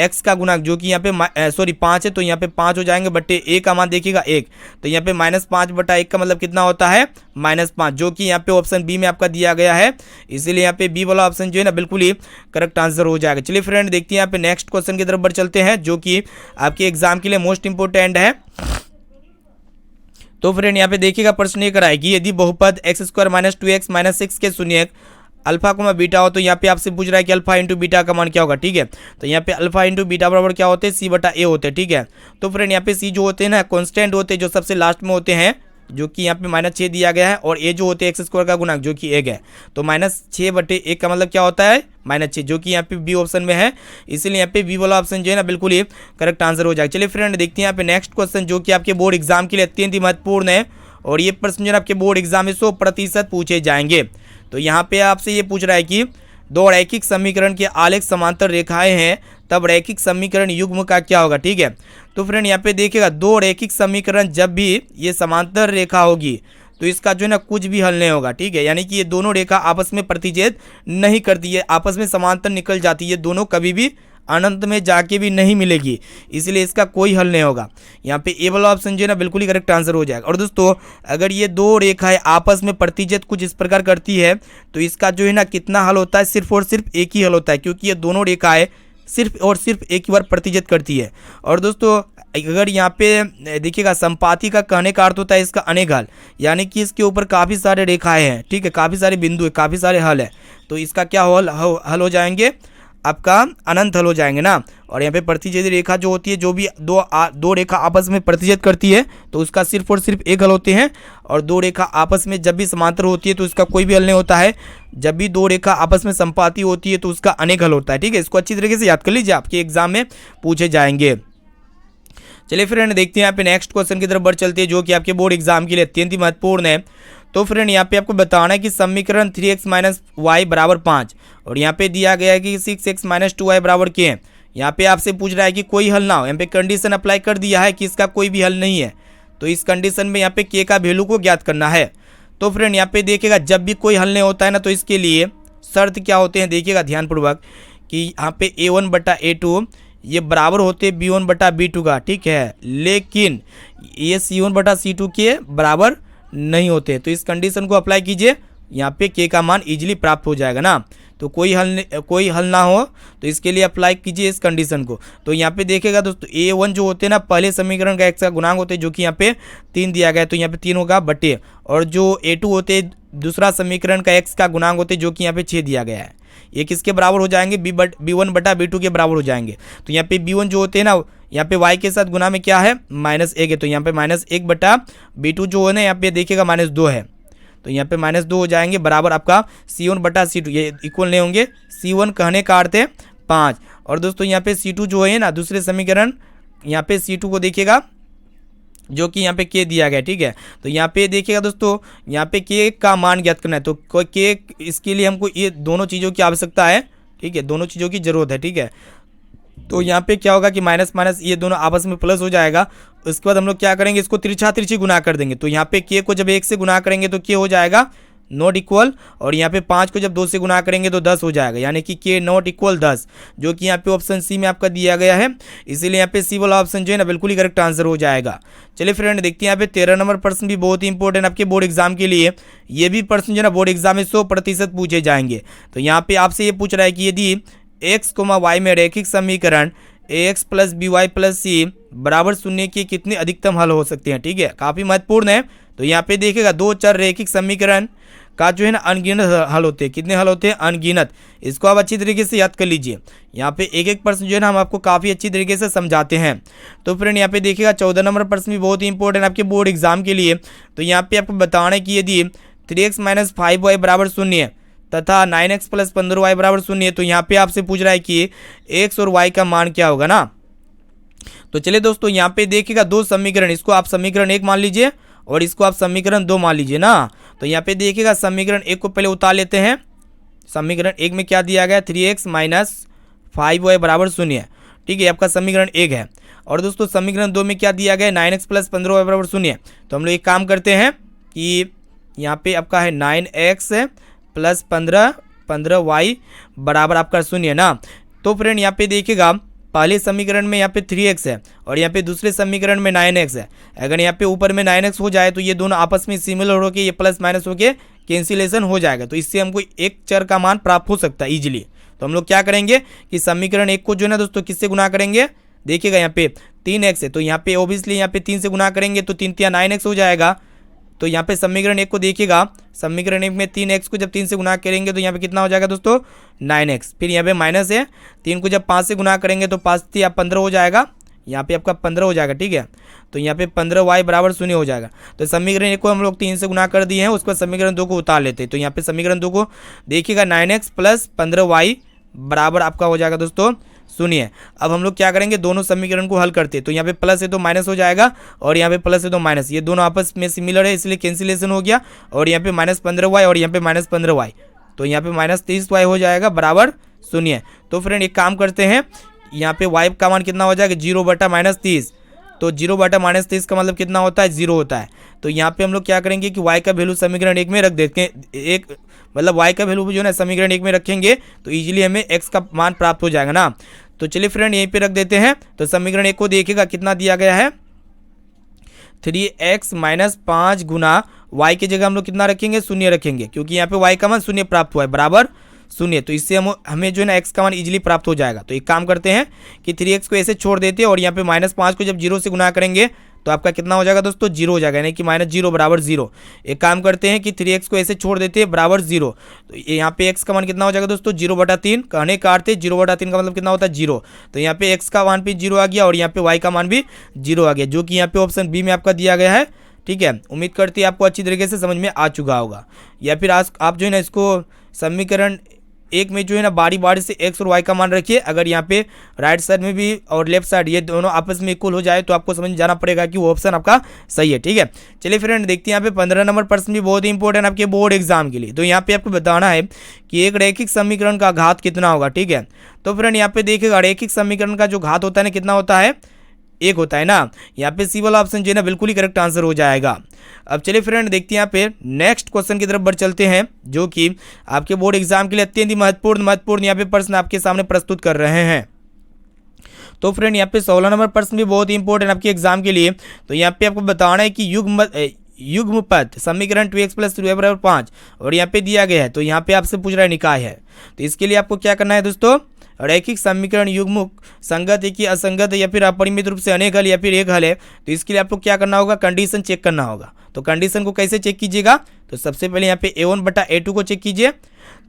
A: x का गुणांक जो कि यहाँ पे सॉरी 5 है, तो यहाँ पे 5 हो जाएंगे बट्टे a का मान देखिएगा 1, तो यहाँ पे -5/1 का मतलब कितना होता है -5, जो कि यहाँ पे ऑप्शन बी में आपका दिया गया है। इसीलिए यहाँ पे बी वाला ऑप्शन जो है ना बिल्कुल ही करेक्ट आंसर हो जाएगा। चलिए फ्रेंड देखते हैं यहाँ पे नेक्स्ट क्वेश्चन की तरफ बढ़ चलते हैं, जो कि आपके एग्जाम के लिए मोस्ट इंपोर्टेंट है। तो फ्रेंड यहाँ पे देखिएगा प्रश्न ये कराए कि यदि बहुपद x² - 2x - 6 के शून्यक अल्फा कोमा बीटा हो, तो यहाँ पे आपसे पूछ रहा है कि अल्फा इंटू बीटा का मान क्या होगा। ठीक है, तो यहाँ पे अल्फा इंटू बीटा बराबर क्या होते हैं c/a होते हैं। ठीक है, तो फ्रेंड यहाँ पे c जो होते हैं ना कांस्टेंट होते हैं, जो सबसे लास्ट में होते हैं, जो कि यहाँ पे -6 दिया गया है, और a जो होते हैं x² का गुणांक जो कि 1 है, तो -6/1 का मतलब क्या होता है -6, जो कि यहाँ पे बी ऑप्शन में है। इसीलिए यहाँ पे बी वाला ऑप्शन जो है ना बिल्कुल ही करेक्ट आंसर हो जाएगा। चलिए फ्रेंड देखते हैं यहाँ पे नेक्स्ट क्वेश्चन, जो कि आपके बोर्ड एग्जाम के लिए अत्यंत ही महत्वपूर्ण है, और ये प्रश्न जो है आपके बोर्ड एग्जाम में 100% पूछे जाएंगे। तो यहाँ पे आपसे ये पूछ रहा है कि दो रैखिक समीकरण के आलेख समांतर रेखाएं हैं, तब रैखिक समीकरण युग्म का क्या होगा। ठीक है, तो फ्रेंड यहाँ पे देखिएगा दो रैखिक समीकरण जब भी ये समांतर रेखा होगी तो इसका जो है ना कुछ भी हल नहीं होगा। ठीक है, यानी कि ये दोनों रेखा आपस में प्रतिच्छेद नहीं करती है, आपस में समांतर निकल जाती है, दोनों कभी भी अनंत में जाके भी नहीं मिलेगी, इसलिए इसका कोई हल नहीं होगा। यहाँ पे ए वाला ऑप्शन जो है ना बिल्कुल ही करेक्ट आंसर हो जाएगा। और दोस्तों अगर ये दो रेखाएं आपस में प्रतिच्छेद कुछ इस प्रकार करती है, तो इसका जो है ना कितना हल होता है, सिर्फ और सिर्फ एक ही हल होता है, क्योंकि ये दोनों रेखाएं सिर्फ और सिर्फ एक ही बार प्रतिच्छेद करती है। और दोस्तों अगर यहाँ पे देखिएगा संपाती का कहने का अर्थ होता है इसका अनेक हल, यानी कि इसके ऊपर काफ़ी सारे रेखाएं हैं। ठीक है, काफ़ी सारे बिंदु है, काफ़ी सारे हल है, तो इसका क्या हल हो जाएंगे, आपका अनंत हल हो जाएंगे ना। और यहाँ पे प्रतिच्छेदी रेखा जो होती है, जो भी दो रेखा आपस में प्रतिच्छेद करती है, तो उसका सिर्फ और सिर्फ एक हल होते हैं। और दो रेखा आपस में जब भी समांतर होती है तो इसका कोई भी हल नहीं होता है। जब भी दो रेखा आपस में संपाती होती है तो उसका अनेक हल होता है। ठीक है, इसको अच्छी तरीके से याद कर लीजिए, आपके एग्जाम में पूछे जाएंगे। चलिए फ्रेंड देखते हैं यहाँ पे नेक्स्ट क्वेश्चन की तरफ बढ़ चलते हैं, जो कि आपके बोर्ड एग्जाम के लिए अत्यंत ही महत्वपूर्ण है। तो फ्रेंड यहाँ पे आपको बताना है कि समीकरण 3x - y = 5, और यहाँ पे दिया गया है कि 6x - 2y = k है। यहाँ पे आपसे पूछ रहा है कि कोई हल ना हो, यहाँ पे कंडीशन अप्लाई कर दिया है कि इसका कोई भी हल नहीं है, तो इस कंडीशन में यहाँ पे k का वैल्यू को ज्ञात करना है। तो फ्रेंड यहाँ पे देखिएगा जब भी कोई हल नहीं होता है ना, तो इसके लिए शर्त क्या होते हैं, देखिएगा ध्यानपूर्वक कि यहाँ पे a1/a2 ये बराबर होते हैं b1/b2 का। ठीक है, लेकिन ये c1/c2 के बराबर नहीं होते, तो इस कंडीशन को अप्लाई कीजिए, यहाँ पे k का मान इजीली प्राप्त हो जाएगा ना। तो कोई हल ना हो तो इसके लिए अप्लाई कीजिए इस कंडीशन को। तो यहाँ पे देखिएगा दोस्तों a1 जो होते हैं ना पहले समीकरण का x का गुणांक होते हैं, जो कि यहाँ पे 3 दिया गया है, तो यहाँ पे 3 होगा बटे, और जो a2 होते हैं दूसरा समीकरण का x का गुणांक होते हैं, जो कि यहाँ पे 6 दिया गया है, ये किसके बराबर हो जाएंगे, b1/b2 के बराबर हो जाएंगे। तो यहाँ पे b1 जो होते हैं ना, यहाँ पे y के साथ गुना में क्या है -1 है, तो यहाँ पे -1/b2 जो है ना यहाँ पे देखिएगा -2 है, तो यहाँ पे -2 हो जाएंगे बराबर आपका c1/c2, ये इक्वल नहीं होंगे। c1 कहने का अर्थ है 5, और दोस्तों यहाँ पे c2 जो है ना दूसरे समीकरण, यहाँ पे c2 को देखिएगा जो कि यहाँ पे k दिया गया। ठीक है, तो यहाँ पे देखिएगा दोस्तों यहाँ पे k का मान ज्ञात करना है, तो k इसके लिए हमको ये दोनों चीज़ों की आवश्यकता है। ठीक है, दोनों चीज़ों की ज़रूरत है। ठीक है, तो यहाँ पे क्या होगा कि माइनस माइनस ये दोनों आपस में प्लस हो जाएगा। उसके बाद हम लोग क्या करेंगे, इसको तिरछी गुना कर देंगे। तो यहाँ पे k को जब 1 से गुना करेंगे तो k हो जाएगा नॉट इक्वल, और यहाँ पे 5 को जब 2 से गुना करेंगे तो 10 हो जाएगा, यानी कि k नॉट इक्वल 10, जो कि यहाँ पे ऑप्शन सी में आपका दिया गया है। इसीलिए यहाँ पे सी वाला ऑप्शन जो है ना बिल्कुल ही करेक्ट आंसर हो जाएगा। चलिए फ्रेंड देखते हैं यहाँ पे 13 नंबर प्रश्न भी बहुत ही इंपॉर्टेंट आपके बोर्ड एग्जाम के लिए। ये भी प्रश्न जो है ना बोर्ड एग्जाम में 100% पूछे जाएंगे। तो यहाँ पे आपसे ये पूछ रहा है कि यदि x, y में रैखिक समीकरण ax + by + c बराबर 0 के कितने अधिकतम हल हो सकते हैं। ठीक है, काफ़ी महत्वपूर्ण है। तो यहाँ पे देखिएगा दो चर रैखिक समीकरण का जो है ना अनगिनत हल होते हैं। कितने हल होते हैं, अनगिनत। इसको आप अच्छी तरीके से याद कर लीजिए। यहाँ पे एक एक प्रश्न जो है ना हम आपको काफ़ी अच्छी तरीके से समझाते हैं। तो फ्रेंड यहाँ पे देखिएगा 14 नंबर प्रश्न भी बहुत ही इंपॉर्टेंट आपके बोर्ड एग्जाम के लिए। तो यहाँ पे आपको बताना है कि यदि 3x - 5y = 0 तथा 9x + 15y = 0, तो यहाँ पे आपसे पूछ रहा है कि x और y का मान क्या होगा ना। तो चलिए दोस्तों यहाँ पे देखिएगा दो समीकरण, इसको आप समीकरण 1 मान लीजिए और इसको आप समीकरण 2 मान लीजिए ना। तो यहाँ पे देखिएगा समीकरण 1 को पहले उतार लेते हैं। समीकरण 1 में क्या दिया गया, 3x - 5y = 0। ठीक है, आपका समीकरण 1 है। और दोस्तों समीकरण 2 में क्या दिया गया, 9x + 15y = 0। तो हम लोग एक काम करते हैं कि यहाँ पे आपका है 9x + 15y बराबर आपका 0 ना। तो फ्रेंड यहाँ पे देखिएगा पहले समीकरण में यहाँ पे 3x है और यहाँ पे दूसरे समीकरण में 9x है। अगर यहाँ पे ऊपर में 9x हो जाए तो ये दोनों आपस में सिमिलर होके ये प्लस माइनस होके कैंसिलेशन हो जाएगा, तो इससे हमको एक चर का मान प्राप्त हो सकता है इजीली। तो हम लोग क्या करेंगे कि समीकरण 1 को जो है ना दोस्तों किससे गुना करेंगे, देखिएगा यहाँ पे 3x है तो यहाँ पे ओबियसली यहाँ पे 3 से गुना करेंगे तो 3 3 9x हो जाएगा। तो यहाँ पे समीकरण 1 को देखिएगा, समीकरण 1 में 3x को जब 3 से गुना करेंगे तो यहाँ पे कितना हो जाएगा दोस्तों 9x। फिर यहाँ पे माइनस है, 3 को जब 5 से गुना करेंगे तो 5 3 15 हो जाएगा, यहाँ पे आपका 15 हो जाएगा। ठीक है, तो यहाँ पे 15y बराबर 0 हो जाएगा। तो समीकरण 1 को हम लोग 3 से गुना कर दिए हैं, उसके बाद समीकरण 2 को उतार लेते हैं। तो यहाँ पे समीकरण 2 को देखिएगा 9x प्लस 15y बराबर आपका हो जाएगा दोस्तों 0। अब हम लोग क्या करेंगे, दोनों समीकरण को हल करते हैं। तो यहाँ पे प्लस है तो माइनस हो जाएगा और यहाँ पे प्लस है तो माइनस, ये दोनों आपस में सिमिलर है इसलिए कैंसिलेशन हो गया। और यहाँ पे -15y और यहाँ पे -15y, तो यहाँ पे -30y हो जाएगा बराबर 0। तो फ्रेंड एक काम करते हैं, यहाँ पे y का मान कितना हो जाएगा 0/-30। तो 0/-30 का मतलब कितना होता है 0 होता है। तो यहाँ पे हम लोग क्या करेंगे कि y का वैल्यू समीकरण 1 में रख देते हैं, एक मतलब y का वैल्यू जो है ना समीकरण 1 में रखेंगे तो इजीली हमें x का मान प्राप्त हो जाएगा ना। तो चलिए फ्रेंड यहीं पे रख देते हैं। तो समीकरण 1 को देखिएगा कितना दिया गया है 3x - 5 गुना y की जगह हम लोग कितना रखेंगे 0 रखेंगे, क्योंकि यहाँ पे y का मान 0 प्राप्त हुआ है बराबर 0। तो इससे हमें जो है ना x का मान इजीली प्राप्त हो जाएगा। तो एक काम करते हैं कि 3x को ऐसे छोड़ देते हैं और यहाँ पे -5 को जब 0 से गुना करेंगे तो आपका कितना हो जाएगा दोस्तों 0 हो जाएगा, यानी कि -0 बराबर 0। एक काम करते हैं कि 3x को ऐसे छोड़ देते हैं बराबर 0। तो यहाँ पे x का मान कितना हो जाएगा दोस्तों 0/3, कहने काटते 0/3 का मतलब कितना होता है 0। तो यहाँ पे x का मान भी 0 आ गया और यहाँ पे y का मान भी 0 आ गया, जो कि यहाँ पे ऑप्शन बी में आपका दिया गया है। ठीक है, उम्मीद करती है आपको अच्छी तरीके से समझ में आ चुका होगा। या फिर आज आप जो है ना इसको समीकरण 1 में जो है ना बारी बारी से x और y का मान रखिए। अगर यहाँ पे राइट साइड में भी और लेफ्ट साइड ये दोनों आपस में इक्वल हो जाए तो आपको समझ जाना पड़ेगा कि वो ऑप्शन आपका सही है। ठीक है, चलिए फ्रेंड देखते हैं यहाँ पे 15 नंबर प्रश्न भी बहुत ही इंपॉर्टेंट आपके बोर्ड एग्जाम के लिए। तो यहाँ पे आपको बताना है कि एक रैखिक समीकरण का घात कितना होगा। ठीक है, तो फ्रेंड यहाँ पे देखिएगा रैखिक समीकरण का जो घात होता है ना कितना होता है 1 होता है ना। यहाँ पे सी वाला ऑप्शन जो है ना बिल्कुल ही करेक्ट आंसर हो जाएगा। अब चलिए फ्रेंड देखते हैं यहाँ पे नेक्स्ट क्वेश्चन की तरफ बढ़ चलते हैं, जो कि आपके बोर्ड एग्जाम के लिए अत्यंत ही महत्वपूर्ण यहाँ पे प्रश्न आपके सामने प्रस्तुत कर रहे हैं। तो फ्रेंड यहाँ पे 16 नंबर प्रश्न भी बहुत ही इंपॉर्टेंट आपके एग्जाम के लिए। तो यहाँ पे आपको बताना है कि युग्मपद समीकरण 2x + 3y = 5 और यहाँ पे दिया गया है। तो यहाँ पे आपसे पूछ रहा है निकाय है, तो इसके लिए आपको क्या करना है दोस्तों, रैखिक समीकरण युग्म संगत है कि असंगत है या फिर अपरिमित रूप से अनेक हल या फिर एक हल है। तो इसके लिए आपको क्या करना होगा, कंडीशन चेक करना होगा। तो कंडीशन को कैसे चेक कीजिएगा, तो सबसे पहले यहाँ पे a1/a2 को चेक कीजिए।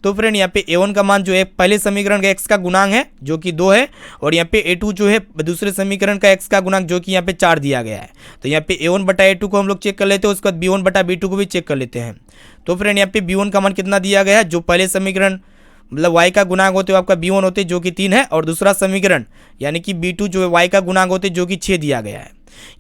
A: तो फ्रेंड यहाँ पे a1 का मान जो है पहले समीकरण का x का गुणांक है जो कि 2 है, और यहाँ पे a2 जो है दूसरे समीकरण का x का गुणांक जो कि यहाँ पे 4 दिया गया है। तो यहाँ पे a1/a2 को हम लोग चेक कर लेते हैं, उसके बाद b1/b2 को भी चेक कर लेते हैं। तो फ्रेंड यहाँ पे b1 का मान कितना दिया गया है, जो पहले समीकरण मतलब y का गुणांक होते हुए आपका b1 होते जो कि 3 है, और दूसरा समीकरण यानी कि b2 जो है y का गुणांक होते जो कि 6 दिया गया है।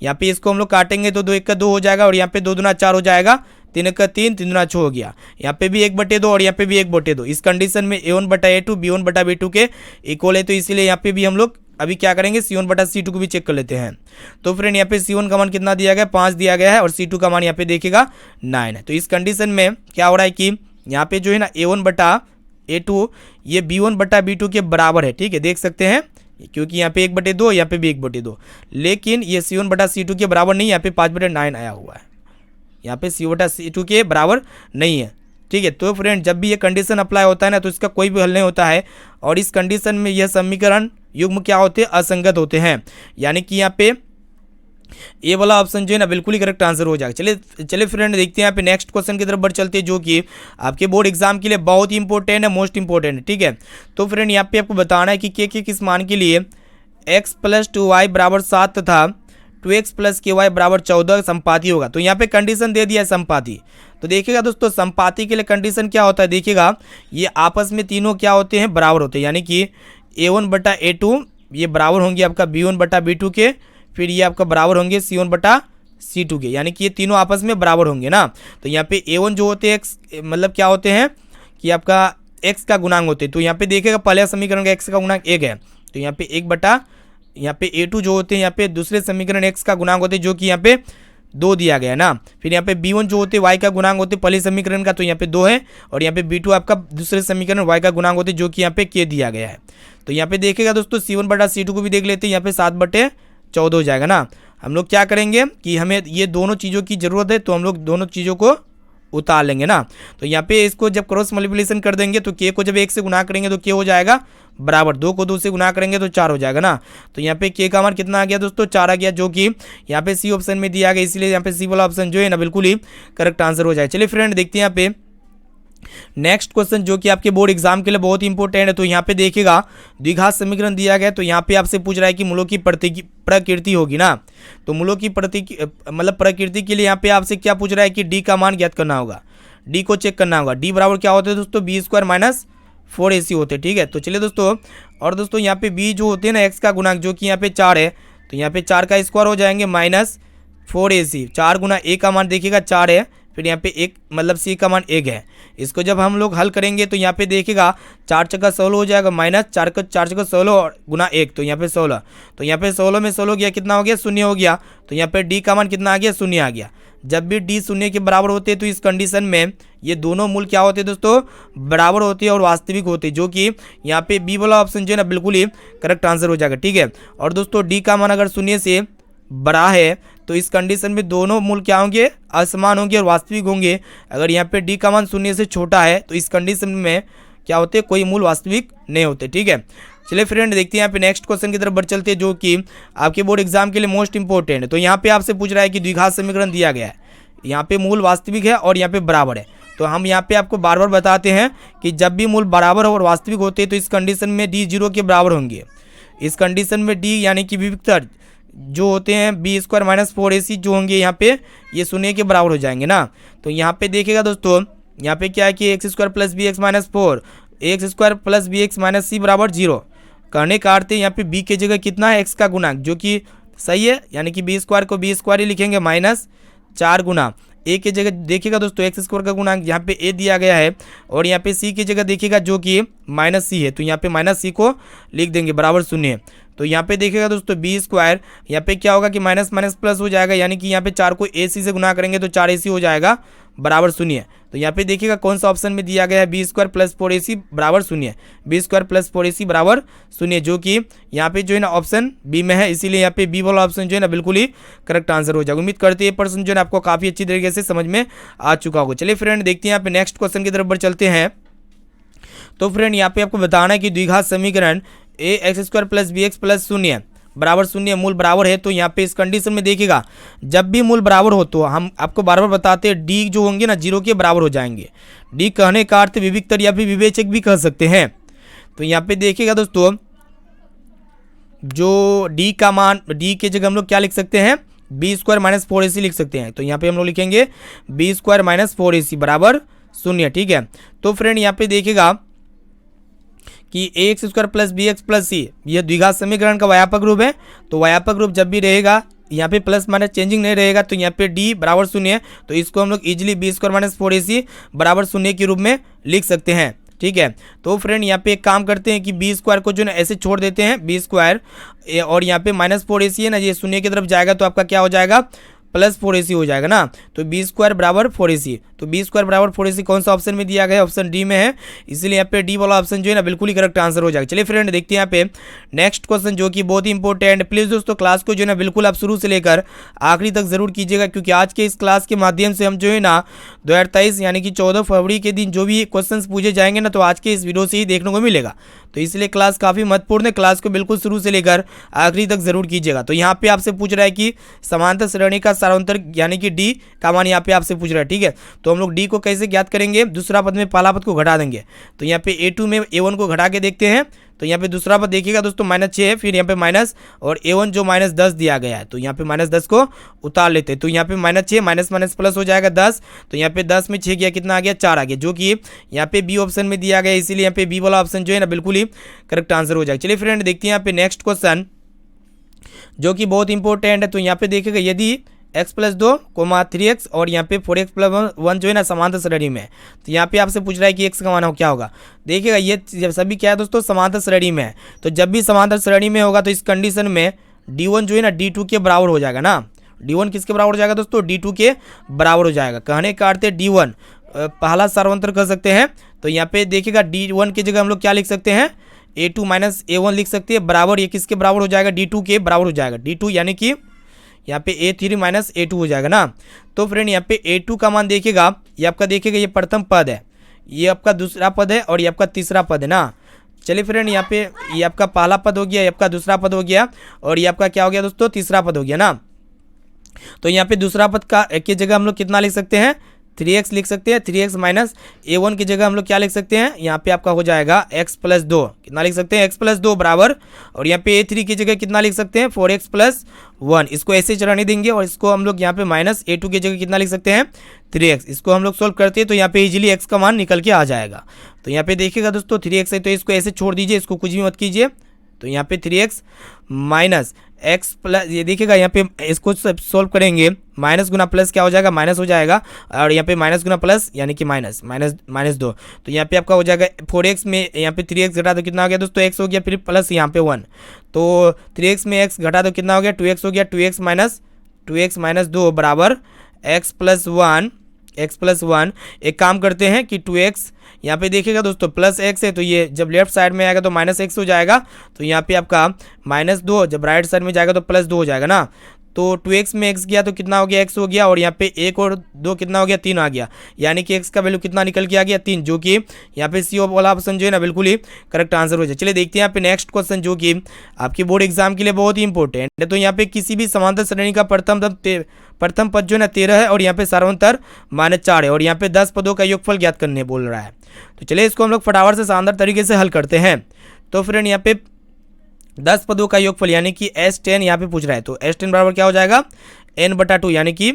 A: यहाँ पे इसको हम लोग काटेंगे तो 2 1 का 2 हो जाएगा और यहाँ पे 2 दूना 4 हो जाएगा, 3 1 का 3 3 दूना 6 हो गया। यहाँ पे भी 1/2 और यहाँ पे भी 1/2। इस कंडीशन में a1/a2 b1/b2 के इक्वल है, तो इसीलिए यहाँ पे भी हम लोग अभी क्या करेंगे c1/c2 को भी चेक कर लेते हैं। तो फ्रेंड यहाँ पे c1 का मान कितना दिया गया 5 दिया गया है और c2 का मान यहाँ पे देखिएगा 9 है। तो इस कंडीशन में क्या हो रहा है कि यहाँ पे जो है ना a1/a2 ये b1/b2 के बराबर है। ठीक है, देख सकते हैं क्योंकि यहाँ पे 1/2 यहाँ पे भी 1/2, लेकिन ये c1/c2 के बराबर नहीं है, यहाँ पे 5/9 आया हुआ है, यहाँ पे c1/c2 के बराबर नहीं है। ठीक है, तो फ्रेंड जब भी ये कंडीशन अप्लाई होता है ना तो इसका कोई भी हल नहीं होता है, और इस कंडीशन में यह समीकरण युग्म क्या होते हैं, असंगत होते हैं, यानी कि यहाँ पे ये वाला ऑप्शन जो है ना बिल्कुल ही करेक्ट आंसर हो जाएगा। चलिए फ्रेंड देखते हैं यहाँ पे नेक्स्ट क्वेश्चन की तरफ बढ़ चलते हैं, जो कि आपके बोर्ड एग्जाम के लिए बहुत ही इंपॉर्टेंट है, मोस्ट इंपॉर्टेंट है। ठीक है, तो फ्रेंड यहाँ पे आपको बताना है कि के किस मान के लिए x + 2y = 7 तथा 2x + ky = 14 संपाती होगा। तो यहाँ पे कंडीशन दे दिया है संपाती। तो देखिएगा दोस्तों संपाती के लिए कंडीशन क्या होता है, देखिएगा ये आपस में तीनों क्या होते हैं, बराबर होते हैं, यानी कि a1/a2 ये बराबर होंगे आपका b1/b2 के, फिर ये आपका बराबर होंगे c1/c2 के, यानी कि ये तीनों आपस में बराबर होंगे ना। तो यहाँ पे a1 जो होते हैं x मतलब क्या होते हैं कि आपका x का गुणांक होते हैं। तो यहाँ पे देखिएगा पहले समीकरण का x का गुणांक 1 है, तो यहाँ पे 1 यहाँ पे a2 जो होते हैं यहाँ पे दूसरे समीकरण x का गुणांक होते हैं जो कि यहाँ पे 2 दिया गया है ना। फिर यहाँ पे b1 जो होते हैं y का गुणांक होते हैं पहले समीकरण का, तो यहाँ पे 2 है, और यहाँ पे b2 आपका दूसरे समीकरण y का गुणांक होते हैं जो कि यहाँ पे k दिया गया है। तो यहाँ पे देखेगा दोस्तों C1/C2 को भी देख लेते हैं, यहाँ पे 7/14 हो जाएगा ना। हम लोग क्या करेंगे कि हमें ये दोनों चीज़ों की ज़रूरत है, तो हम लोग दोनों चीज़ों को उतार लेंगे ना। तो यहाँ पे इसको जब क्रॉस मल्टीप्लिकेशन कर देंगे तो k को जब 1 से गुना करेंगे तो k हो जाएगा बराबर, 2 को 2 से गुना करेंगे तो 4 हो जाएगा ना। तो यहाँ पे k का मान कितना आ गया दोस्तों, 4 आ गया, जो कि यहाँ पे सी ऑप्शन में दिया गया, इसलिए यहाँ पे सी वाला ऑप्शन जो है ना बिल्कुल ही करेक्ट आंसर हो जाएगा। चलिए फ्रेंड देखते हैं यहाँ पे नेक्स्ट क्वेश्चन जो कि आपके बोर्ड एग्जाम के लिए बहुत ही इंपॉर्टेंट है। तो यहाँ पे देखिएगा द्विघात समीकरण दिया गया, तो यहाँ पे आपसे पूछ रहा है कि मूलों की प्रकृति होगी ना। तो मूलों की प्रकृति के लिए यहाँ पे आपसे क्या पूछ रहा है कि डी का मान ज्ञात करना होगा, डी को चेक करना होगा। डी बराबर क्या होता है दोस्तों, b² - 4ac होते हैं, ठीक है। तो चलिए दोस्तों, और दोस्तों यहाँ पे b जो होते हैं ना x का गुणांक, जो कि यहाँ पे 4 है, तो यहाँ पे 4 का स्क्वायर हो जाएंगे -4ac। 4 गुना a का मान देखिएगा 4 है, फिर यहाँ पे एक मतलब c का मान 1 है। इसको जब हम लोग हल करेंगे तो यहाँ पे देखिएगा 4 × 16 हो जाएगा, -4 × 16 और गुना 1, तो यहाँ पे 16। तो यहाँ पे 16 में 16 गया, कितना हो गया, 0 हो गया। तो यहाँ पे डी का मान कितना आ गया, 0 आ गया। जब भी डी 0 के बराबर होते हैं तो इस कंडीशन में ये दोनों मूल क्या होते हैं दोस्तों, बराबर होते हैं और वास्तविक होते हैं, जो कि यहाँ पे बी वाला ऑप्शन जो है ना बिल्कुल ही करेक्ट आंसर हो जाएगा, ठीक है। और दोस्तों डी का मान अगर 0 से बड़ा है तो इस कंडीशन में दोनों मूल क्या होंगे, असमान होंगे और वास्तविक होंगे। अगर यहाँ पे डी का मान 0 से छोटा है तो इस कंडीशन में क्या होते हैं, कोई मूल वास्तविक नहीं होते, ठीक है। चलिए फ्रेंड देखते हैं यहाँ पे नेक्स्ट क्वेश्चन की तरफ बढ़ चलते हैं, जो कि आपके बोर्ड एग्जाम के लिए मोस्ट इंपॉर्टेंट है। तो यहाँ पे आपसे पूछ रहा है कि द्विघात समीकरण दिया गया है, यहाँ पे मूल वास्तविक है और यहाँ पे बराबर है। तो हम यहाँ पे आपको बार बार बताते हैं कि जब भी मूल बराबर और वास्तविक होते हैं तो इस कंडीशन में डी 0 के बराबर होंगे। इस कंडीशन में डी यानी कि विविक्तर जो होते हैं b² - 4ac जो होंगे यहाँ पे ये 0 के बराबर हो जाएंगे ना। तो यहाँ पे देखिएगा दोस्तों, यहाँ पे क्या है कि x² + bx - 4, x² + bx - c बराबर 0। कहने का अर्थ है यहाँ पे b के जगह कितना है, x का गुणांक, जो कि सही है, यानी कि b² को b² ही लिखेंगे -4 गुना a के जगह देखिएगा दोस्तों x² का गुणांक यहाँ पे a दिया गया है, और यहाँ पे c की जगह देखिएगा जो कि -c है, तो यहाँ पे -c को लिख देंगे बराबर 0। तो यहाँ पे देखिएगा दोस्तों b² यहाँ पे क्या होगा कि माइनस माइनस प्लस हो जाएगा, यानी कि यहाँ पे 4 को ac से गुना करेंगे तो 4ac हो जाएगा बराबर 0। तो यहाँ पे देखिएगा कौन सा ऑप्शन में दिया गया है, b² + 4ac बराबर 0, b² + 4ac बराबर 0, जो कि यहाँ पे जो है ना ऑप्शन बी में है, इसीलिए यहाँ पे बी वाला ऑप्शन जो है ना बिल्कुल ही करेक्ट आंसर हो जाएगा। उम्मीद करते हैं ये पर्सन जो है ना आपको काफ़ी अच्छी तरीके से समझ में आ चुका होगा। चलिए फ्रेंड देखते हैं यहाँ पे नेक्स्ट क्वेश्चन की तरफ बढ़ चलते हैं। तो फ्रेंड यहाँ पे आपको बताना है कि द्विघात समीकरण ax² + bx + 0 बराबर 0 मूल बराबर है। तो यहाँ पे इस कंडीशन में देखिएगा जब भी मूल बराबर हो तो हम आपको बार बार बताते हैं डी जो होंगे ना 0 के बराबर हो जाएंगे। डी कहने का अर्थ विविक्तर या फिर विवेचक भी कह सकते हैं। तो यहाँ पे देखिएगा दोस्तों जो डी का मान, डी के जगह हम लोग क्या लिख सकते हैं, b² - 4ac लिख सकते हैं। तो यहाँ पे हम लोग लिखेंगे b² - 4ac बराबर 0, ठीक है। तो फ्रेंड यहाँ पे देखिएगा कि ax² + bx + c यह द्विघात समीकरण का व्यापक रूप है। तो व्यापक रूप जब भी रहेगा यहाँ पे प्लस माइनस चेंजिंग नहीं रहेगा, तो यहाँ पे d बराबर 0 है, तो इसको हम लोग इजीली b² - 4ac बराबर 0 के रूप में लिख सकते हैं, ठीक है। तो फ्रेंड यहाँ पे एक काम करते हैं कि b² को जो है ऐसे छोड़ देते हैं b² और यहाँ पे -4ac है ना, ये 0 की तरफ जाएगा तो आपका क्या हो जाएगा, +4ac हो जाएगा ना। तो b² बराबर 4ac, तो b² बराबर 4ac कौन सा ऑप्शन में दिया गया है, ऑप्शन डी में है, इसलिए यहाँ पे डी वाला ऑप्शन जो है ना बिल्कुल ही करेक्ट आंसर हो जाएगा। चलिए फ्रेंड देखते हैं यहाँ पे नेक्स्ट क्वेश्चन जो कि बहुत ही इंपॉर्टेंट। प्लीज़ दोस्तों क्लास को जो है ना बिल्कुल आप शुरू से लेकर आखिरी तक जरूर कीजिएगा, क्योंकि आज के इस क्लास के माध्यम से हम जो है ना 2023 यानी कि 14 फरवरी के दिन जो भी क्वेश्चन पूछे जाएंगे ना, तो आज के इस वीडियो से ही देखने को मिलेगा। तो इसलिए क्लास काफ़ी महत्वपूर्ण है, क्लास को बिल्कुल शुरू से लेकर आखिरी तक जरूर कीजिएगा। तो यहाँ पे आपसे पूछ रहा है कि समांतर श्रेणी का सारांतर यानी कि डी का मान यहाँ पे आपसे पूछ रहा है, ठीक है। तो हम लोग डी को कैसे ज्ञात करेंगे, दूसरा पद में पहला पद को घटा देंगे। तो यहाँ पे a2 में a1 को घटा के देखते हैं। तो यहाँ पे दूसरा पद देखिएगा दोस्तों -6 है, फिर यहाँ पे माइनस और a1 जो -10 दिया गया है, तो यहाँ पे -10 को उतार लेते हैं। तो यहाँ पे -6 माइनस माइनस प्लस हो जाएगा 10, तो यहाँ पे 10 में 6 गया, कितना आ गया, 4 आ गया, जो कि यहाँ पे बी ऑप्शन में दिया गया, इसीलिए यहाँ पे बी वाला ऑप्शन जो है ना बिल्कुल ही करेक्ट आंसर हो जाएगा। चलिए फ्रेंड देखते हैं यहाँ पे नेक्स्ट क्वेश्चन जो कि बहुत इंपॉर्टेंट है। तो यहाँ पे देखिएगा यदि x + 2, 3x और यहाँ पे 4x + 1 जो है ना समांतर श्रेणी में, तो यहाँ पे आपसे पूछ रहा है कि x का मान क्या होगा। देखिएगा ये सभी क्या है दोस्तों, समांतर श्रेणी में है। तो जब भी समांतर श्रेणी में होगा तो इस कंडीशन में d1 जो है ना d2 के बराबर हो जाएगा ना। d1 किसके बराबर हो जाएगा दोस्तों, d2 के बराबर हो जाएगा। कहने का अर्थ है d1 पहला सार्वंतर कर सकते हैं। तो यहाँ पे देखिएगा d1 की जगह हम लोग क्या लिख सकते हैं, A2 माइनस A1 लिख सकते हैं, बराबर ये किसके बराबर हो जाएगा, D2 के बराबर हो जाएगा। D2 यानी कि यहाँ पे A3 माइनस A2 हो जाएगा ना। तो फ्रेंड यहाँ पे A2 का मान देखिएगा, ये आपका देखिएगा ये प्रथम पद है, ये आपका दूसरा पद है और ये आपका तीसरा पद है ना। चलिए फ्रेंड यहाँ पे ये आपका पहला पद हो गया, ये आपका दूसरा पद हो गया और ये आपका क्या हो गया दोस्तों, तीसरा पद हो गया ना। तो यहाँ पे दूसरा पद का की जगह हम लोग कितना लिख सकते हैं, 3x लिख सकते हैं। 3x माइनस A1 की जगह हम लोग क्या लिख सकते हैं, यहाँ पे आपका हो जाएगा x प्लस 2, कितना लिख सकते हैं, x प्लस 2 बराबर, और यहाँ पे A3 की जगह कितना लिख सकते हैं, 4x प्लस 1। इसको ऐसे चलाने देंगे और इसको हम लोग यहाँ पे माइनस A2 की जगह कितना लिख सकते हैं, 3x। इसको हम लोग सोल्व करते हैं तो यहाँ पे इजीली x का मान निकल के आ जाएगा। तो यहाँ पे देखिएगा दोस्तों 3x है तो इसको ऐसे छोड़ दीजिए, इसको कुछ भी मत कीजिए। तो यहाँ पे 3x माइनस x प्लस, ये देखिएगा यहाँ पे इसको सोल्व करेंगे, माइनस गुना प्लस क्या हो जाएगा, माइनस हो जाएगा, और यहाँ पे माइनस गुना प्लस यानी कि माइनस माइनस 2। तो यहाँ पे आपका हो जाएगा 4x में यहाँ पे 3x घटा दो कितना हो गया दोस्तों, x हो गया, फिर प्लस यहाँ पे 1। तो 3x में x घटा दो कितना हो गया, 2x हो गया। 2x माइनस 2 बराबर x प्लस 1। एक काम करते हैं कि 2x यहाँ पे देखिएगा दोस्तों प्लस x है तो ये जब लेफ्ट साइड में आएगा तो माइनस x हो जाएगा। तो यहाँ पे आपका माइनस 2 जब राइट साइड में जाएगा तो प्लस 2 हो जाएगा ना। तो 2x में x गया तो कितना हो गया, x हो गया, और यहाँ पे 1 और 2 कितना हो गया, 3 आ गया, यानी कि x का वैल्यू कितना निकल के आ गया, 3, जो कि यहाँ पे सी वाला ऑप्शन जो है ना बिल्कुल ही करेक्ट आंसर हो जाए। चलिए देखते हैं यहाँ पे नेक्स्ट क्वेश्चन जो कि आपकी बोर्ड एग्जाम के लिए बहुत ही इंपॉर्टेंट है। तो यहाँ पे किसी भी समांतर श्रेणी का प्रथम पद जो है ना 13 है और यहाँ पे सर्वांतर -4 है और यहाँ पे 10 पदों का योगफल ज्ञात करने बोल रहा है। तो चलिए इसको हम लोग फटाफट से शानदार तरीके से हल करते हैं। तो फ्रेंड यहाँ पे 10 पदों का योगफल यानी कि S10 यहाँ पे पूछ रहा है, तो S10 बराबर क्या हो जाएगा, n/2, यानी कि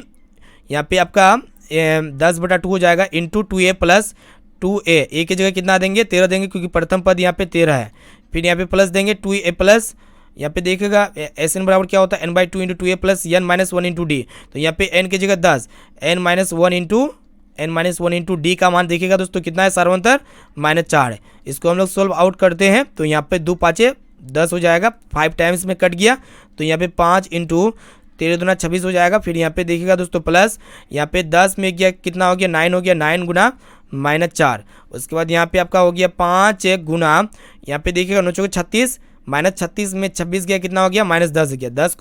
A: यहाँ पे आपका 10/2 हो जाएगा इंटू 2a प्लस 2a। ए की जगह कितना देंगे, 13 देंगे क्योंकि प्रथम पद यहाँ पे 13 है। फिर यहाँ पे प्लस देंगे 2a प्लस, यहाँ पे देखिएगा Sn बराबर क्या होता है, n/2 into 2a plus n-1 into D. तो यहाँ पे n की जगह 10, n-1 इंटू डी का मान देखिएगा दोस्तों कितना है, सर्वांतर -4 है। इसको हम लोग सोल्व आउट करते हैं तो यहाँ पे 2 5 10 हो जाएगा, 5 टाइम्स में कट गया तो यहाँ पे 5 इंटू 13 दूना 26 हो जाएगा। फिर यहाँ पे देखिएगा दोस्तों प्लस, यहाँ पे 10 में गया कितना हो गया, 9 हो गया, 9 गुना -4। उसके बाद यहाँ पे आपका हो गया 5 गुना, यहाँ पे देखिएगा 9 36, -36 में 26 गया कितना हो गया, -10 गया। -10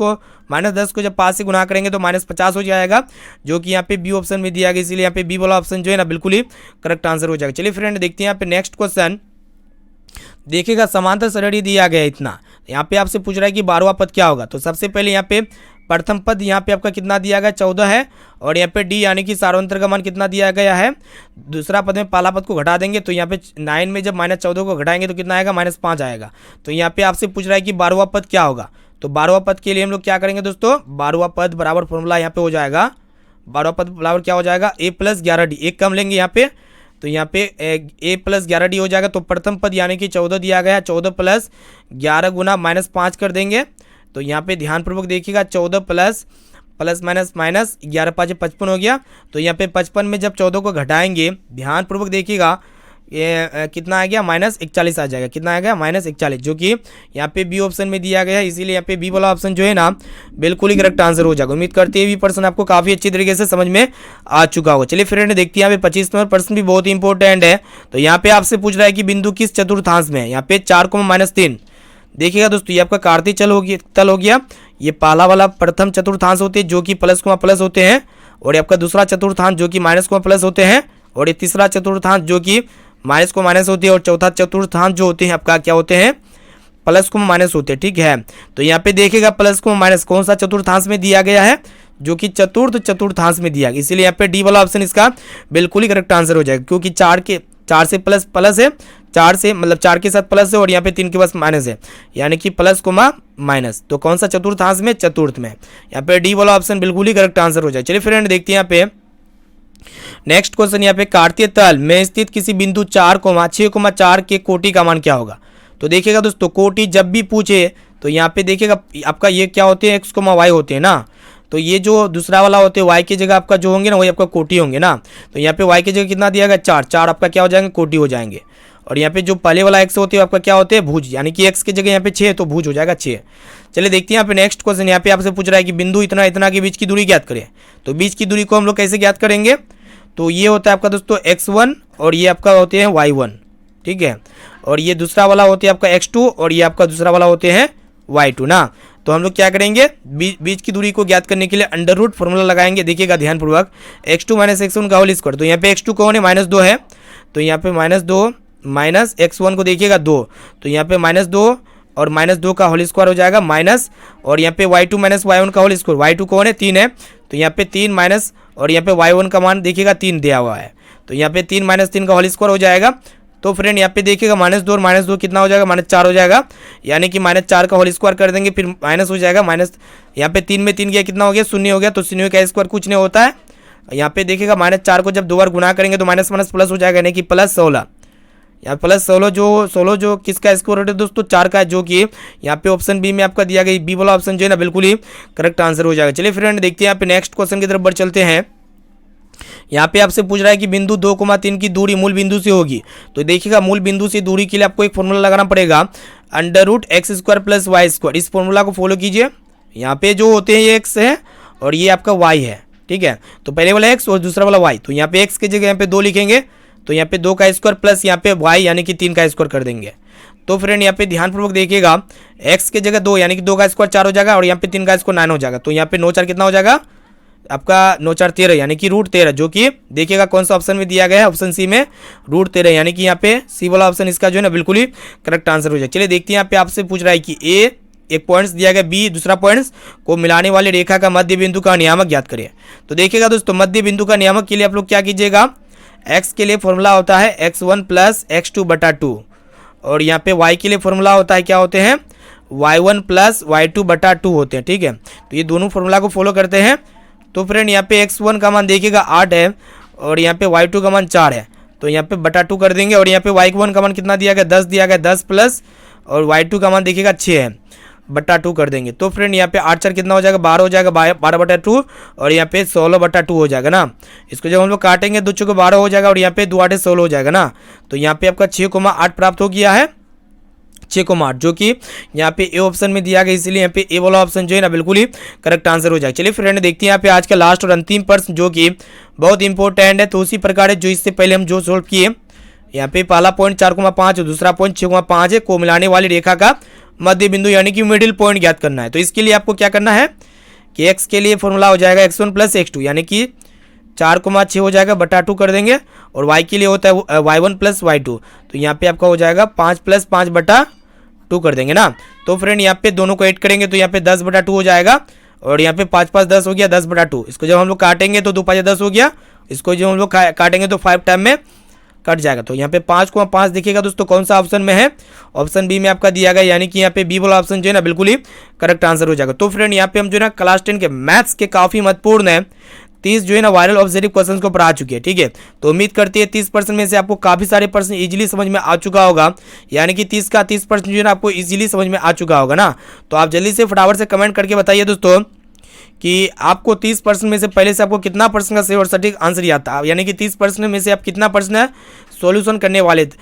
A: को जब 5 से गुना करेंगे तो -50 हो जाएगा, जो कि यहाँ पे बी ऑप्शन में दिया गया, इसीलिए यहाँ पे बी वाला ऑप्शन जो है ना बिल्कुल ही करेक्ट आंसर हो जाएगा। चलिए फ्रेंड देखते हैं यहाँ पे नेक्स्ट क्वेश्चन। देखिएगा समांतर श्रेणी दिया गया इतना, यहाँ पे आपसे पूछ रहा है कि 12वां पद क्या होगा। तो सबसे पहले यहाँ पे प्रथम पद यहाँ पे आपका कितना दिया गया, 14 है, और यहाँ पे डी यानी कि सार्वंतर का मान कितना दिया गया है। दूसरा पद में पहला पद को घटा देंगे तो यहाँ पे 9 में जब -14 को घटाएंगे तो कितना आएगा, -5 आएगा। तो यहाँ पे आपसे पूछ रहा है कि 12वां पद क्या होगा। तो 12वां पद के लिए हम लोग क्या करेंगे दोस्तों, 12वां पद बराबर फॉर्मूला यहाँ पे हो जाएगा, 12वां पद बराबर क्या हो जाएगा, a प्लस 11d। एक कम लेंगे यहाँ पे तो यहाँ पे a प्लस 11d हो जाएगा। तो प्रथम पद यानी कि 14 दिया गया है, 14 प्लस 11 गुना -5 कर देंगे। तो यहाँ पे ध्यानपूर्वक देखिएगा 14 प्लस माइनस 11 5 55 हो गया। तो यहाँ पे 55 में जब 14 को घटाएंगे, ध्यानपूर्वक देखिएगा ये कितना आ गया, -41 आ जाएगा। कितना आ गया, -41, जो कि यहाँ पे बी ऑप्शन में दिया गया है, इसीलिए यहाँ पे बी वाला ऑप्शन जो है ना बिल्कुल ही करेक्ट आंसर हो जाएगा। उम्मीद करते हैं ये पर्सन आपको काफ़ी अच्छी तरीके से समझ में आ चुका होगा। चलिए फ्रेंड देखते हैं यहाँ पे 25 नंबर पर्सन भी बहुत ही इंपॉर्टेंट है। तो यहाँ पे आपसे पूछ रहा है कि बिंदु किस चतुर्थांश में है। यहाँ पे 4, देखिएगा दोस्तों ये आपका कार्तीय तल हो गया। ये पहला वाला प्रथम चतुर्थांश होते हैं जो कि प्लस होते हैं, और ये आपका दूसरा चतुर्थांश जो कि -प्लस होते हैं, और ये तीसरा चतुर्थांश जो कि माइनस होती है, और चौथा चतुर्थांश जो होते हैं आपका क्या होते हैं, +- होते हैं। ठीक है, तो यहाँ पे देखिएगा +- कौन सा चतुर्थांश में दिया गया है, जो कि चतुर्थांश में दिया गया, इसीलिए यहाँ पे डी वाला ऑप्शन इसका बिल्कुल ही करेक्ट आंसर हो जाएगा। क्योंकि 4 से प्लस है, 4 से मतलब 4 के साथ प्लस है, और यहाँ पे 3 के पास माइनस है, यानी कि +, तो कौन सा चतुर्थांश में, चतुर्थ में। यहाँ पे डी वाला ऑप्शन बिल्कुल ही करेक्ट आंसर हो जाए। चलिए फ्रेंड देखते हैं यहाँ पे नेक्स्ट क्वेश्चन। यहाँ पे कार्तीय तल में स्थित किसी बिंदु 4,6,4 के कोटि का मान क्या होगा। तो देखिएगा दोस्तों कोटि जब भी पूछे तो यहाँ पे देखिएगा आपका ये क्या होते हैं, x, y होते हैं ना। तो ये जो दूसरा वाला होते हैं y की जगह आपका जो होंगे ना वही आपका कोटि होंगे ना। तो यहाँ पे y की जगह कितना दिया गया, 4 आपका क्या हो जाएंगे, कोटि हो जाएंगे। और यहाँ पे जो पहले वाला x होते हैं आपका क्या होते हैं, भुज, यानी कि x की जगह यहाँ पे 6 तो भुज हो जाएगा 6। चलिए देखते हैं यहाँ पे नेक्स्ट क्वेश्चन। यहाँ पे आपसे पूछ रहा है कि बिंदु इतना के बीच की दूरी ज्ञात करें। तो बीच की दूरी को हम लोग कैसे ज्ञात करेंगे, तो ये होता है आपका दोस्तों x1 और ये आपका होते हैं y1। ठीक है, और ये दूसरा वाला होते हैं आपका x2 और ये आपका दूसरा वाला होते हैं y2 ना। तो हम लोग क्या करेंगे, बीच की दूरी को ज्ञात करने के लिए अंडर रूट फॉर्मूला लगाएंगे। देखिएगा ध्यानपूर्वक, x2 माइनस x1 का होल स्क्वायर। तो यहाँ पे x2 कौन है, -2 है, तो यहाँ पे -2 माइनस x1 को देखिएगा 2, तो यहाँ पे -2 और -2 का होल स्क्वायर हो जाएगा माइनस, और यहाँ पे y2 माइनस y1 का होल स्क्वायर। y2 कौन है, 3 है, तो यहाँ पे 3 माइनस, और यहाँ पे y1 का मान देखिएगा 3 दिया हुआ है, तो यहाँ पे 3 माइनस 3 का होल स्क्वायर हो जाएगा। तो फ्रेंड यहाँ पे देखिएगा -2 और -2 कितना हो जाएगा, -4 हो जाएगा, यानी कि -4 का होल स्क्वायर कर देंगे, फिर माइनस हो जाएगा माइनस, यहाँ पे 3 में 3 गया कितना हो गया, 0 हो गया, तो 0 का स्क्वायर कुछ नहीं होता है। यहाँ पे देखिएगा -4 को जब 2 बार गुना करेंगे तो माइनस माइनस प्लस हो जाएगा, यानी कि +16। यहाँ +16 जो किसका स्क्वायर रूट है दोस्तों, 4 का है, जो कि यहाँ पे ऑप्शन बी में आपका दिया गया, बी वाला ऑप्शन जो है ना बिल्कुल ही करेक्ट आंसर हो जाएगा। चलिए फ्रेंड देखते हैं यहाँ पे नेक्स्ट क्वेश्चन की तरफ बढ़ चलते हैं। यहाँ पे आपसे पूछ रहा है कि बिंदु 2,3 की दूरी मूल बिंदु से होगी। तो देखिएगा मूल बिंदु से दूरी के लिए आपको एक फॉर्मूला लगाना पड़ेगा, √x² + y²। इस फॉर्मूला को फॉलो कीजिए। यहाँ पे जो होते हैं ये x है और ये आपका y है, ठीक है। तो पहले वाला x और दूसरा वाला y, तो यहाँ पे x की जगह यहाँ पे 2 लिखेंगे, तो यहाँ पे 2 का स्क्वायर प्लस यहाँ पे y यानी कि 3 का स्क्वायर कर देंगे। तो फ्रेंड यहाँ पे ध्यानपूर्वक देखिएगा, x की जगह 2 यानी कि 2 का स्क्वायर 4 हो जाएगा, और यहाँ पे 3 का स्क्वायर 9 हो जाएगा। तो यहाँ पे 9 4 कितना हो जाएगा आपका, 9 4 13 यानी कि √13, जो कि देखिएगा कौन सा ऑप्शन में दिया गया है, ऑप्शन सी में √13, यानी कि यहाँ पे सी वाला ऑप्शन इसका जो है ना बिल्कुल ही करेक्ट आंसर हो जाएगा। चलिए देखते हैं, यहाँ पे आपसे पूछ रहा है कि ए एक पॉइंट्स दिया गया, बी दूसरा पॉइंट्स को मिलाने वाली रेखा का मध्य बिंदु का नियामक ज्ञात करिए। तो देखिएगा दोस्तों, मध्य बिंदु का नियामक के लिए आप लोग क्या कीजिएगा, x के लिए फॉर्मूला होता है x1 + x2/2, और यहाँ पे y के लिए फॉर्मूला होता है, क्या होते हैं, y1 + y2/2 होते हैं, ठीक है। तो ये दोनों फॉर्मूला को फॉलो करते हैं। तो फ्रेंड यहाँ पे x1 का मान देखिएगा 8 है, और यहाँ पे y2 का मान 4 है, तो यहाँ पे /2 कर देंगे, और यहाँ पे y1 का मान कितना दिया गया, 10 दिया गया, 10 प्लस, और y2 का मान देखिएगा 6 है, /2 कर देंगे। तो फ्रेंड यहाँ पे 8 4 कितना हो जाएगा, 12 हो जाएगा, 12/2, और यहाँ पे 16/2 हो जाएगा ना। इसको जब हम लोग काटेंगे 2 चौके 12 हो जाएगा, और यहाँ पे 2 8 16 हो जाएगा ना। तो यहाँ पे आपका 6,8 प्राप्त हो गया है, 6,8, जो कि यहाँ पे ए ऑप्शन में दिया गया, इसलिए यहाँ पे ए वाला ऑप्शन जो है ना बिल्कुल ही करेक्ट आंसर हो जाएगा। चलिए फ्रेंड देखते हैं यहाँ पे आज का लास्ट और अंतिम प्रश्न, जो कि बहुत इंपॉर्टेंट है। तो उसी प्रकार है जो इससे पहले हम जो सोल्व किए, यहाँ पे पहला पॉइंट 4,5 और दूसरा पॉइंट 6,5 है, को मिलाने वाली रेखा का मध्य बिंदु यानी कि मिडिल पॉइंट ज्ञात करना है। तो इसके लिए आपको क्या करना है कि x के लिए फॉर्मूला हो जाएगा x1 + x2, यानी कि 4,6 हो जाएगा, /2 कर देंगे, और y के लिए होता है y1 + y2, तो यहाँ पे आपका हो जाएगा 5 + 5/2 कर देंगे ना। तो फ्रेंड यहाँ पे दोनों को ऐड करेंगे तो यहाँ पे 10/2 हो जाएगा, और यहाँ पे 5 5 10 हो गया, 10/2। इसको जब हम लोग काटेंगे तो 2 5 10 हो गया, इसको जब हम लोग काटेंगे तो 5 टाइम में कट जाएगा। तो यहाँ पे 5,5 देखिएगा दोस्तों कौन सा ऑप्शन में है, ऑप्शन बी में आपका दिया गया, यानी कि यहाँ पे बी वाला ऑप्शन जो है ना बिल्कुल ही करेक्ट आंसर हो जाएगा। तो फ्रेंड यहाँ पे हम जो है ना क्लास 10 के मैथ्स के काफ़ी महत्वपूर्ण है 30 जो है ना वायरल ऑब्जेक्टिव क्वेश्चन को पढ़ा चुके हैं, ठीक है। तो उम्मीद करती है 30% में से आपको काफ़ी सारे प्रश्न इजीली समझ में आ चुका होगा, यानी कि 30 का 30% जो है ना आपको इजीली समझ में आ चुका होगा ना। तो आप जल्दी से फटाफट से कमेंट करके बताइए दोस्तों कि आपको 30% में से पहले से आपको कितना परसेंट का सही और सटीक आंसर आता है, यानी कि 30% में से आप कितना परसेंट सॉल्यूशन करने वाले थे,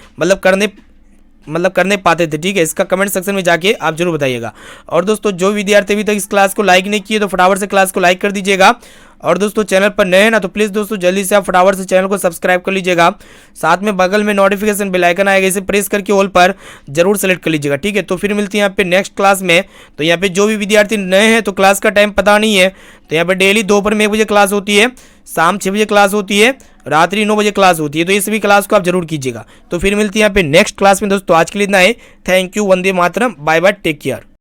A: मतलब करने पाते थे, ठीक है। इसका कमेंट सेक्शन में जाके आप जरूर बताइएगा। और दोस्तों जो विद्यार्थी अभी तक इस क्लास को लाइक नहीं किए तो फटाफट से क्लास को लाइक कर दीजिएगा, और दोस्तों चैनल पर नए हैं ना तो प्लीज़ दोस्तों जल्दी से आप फटाफट से चैनल को सब्सक्राइब कर लीजिएगा। साथ में बगल में नोटिफिकेशन बेल आइकन आएगा, इसे प्रेस करके ऑल पर जरूर सेलेक्ट कर लीजिएगा, ठीक है। तो फिर मिलती है यहाँ पे नेक्स्ट क्लास में। तो यहाँ पे जो भी विद्यार्थी नए हैं तो क्लास का टाइम पता नहीं है, तो यहाँ पे डेली दोपहर में 1 बजे क्लास होती है, शाम 6 बजे क्लास होती है, रात्रि 9 बजे क्लास होती है। तो ये सभी क्लास को आप जरूर कीजिएगा। तो फिर मिलती है यहाँ पे नेक्स्ट क्लास में दोस्तों। आज के लिए इतना है, थैंक यू, वंदे मातरम, बाय बाय, टेक केयर।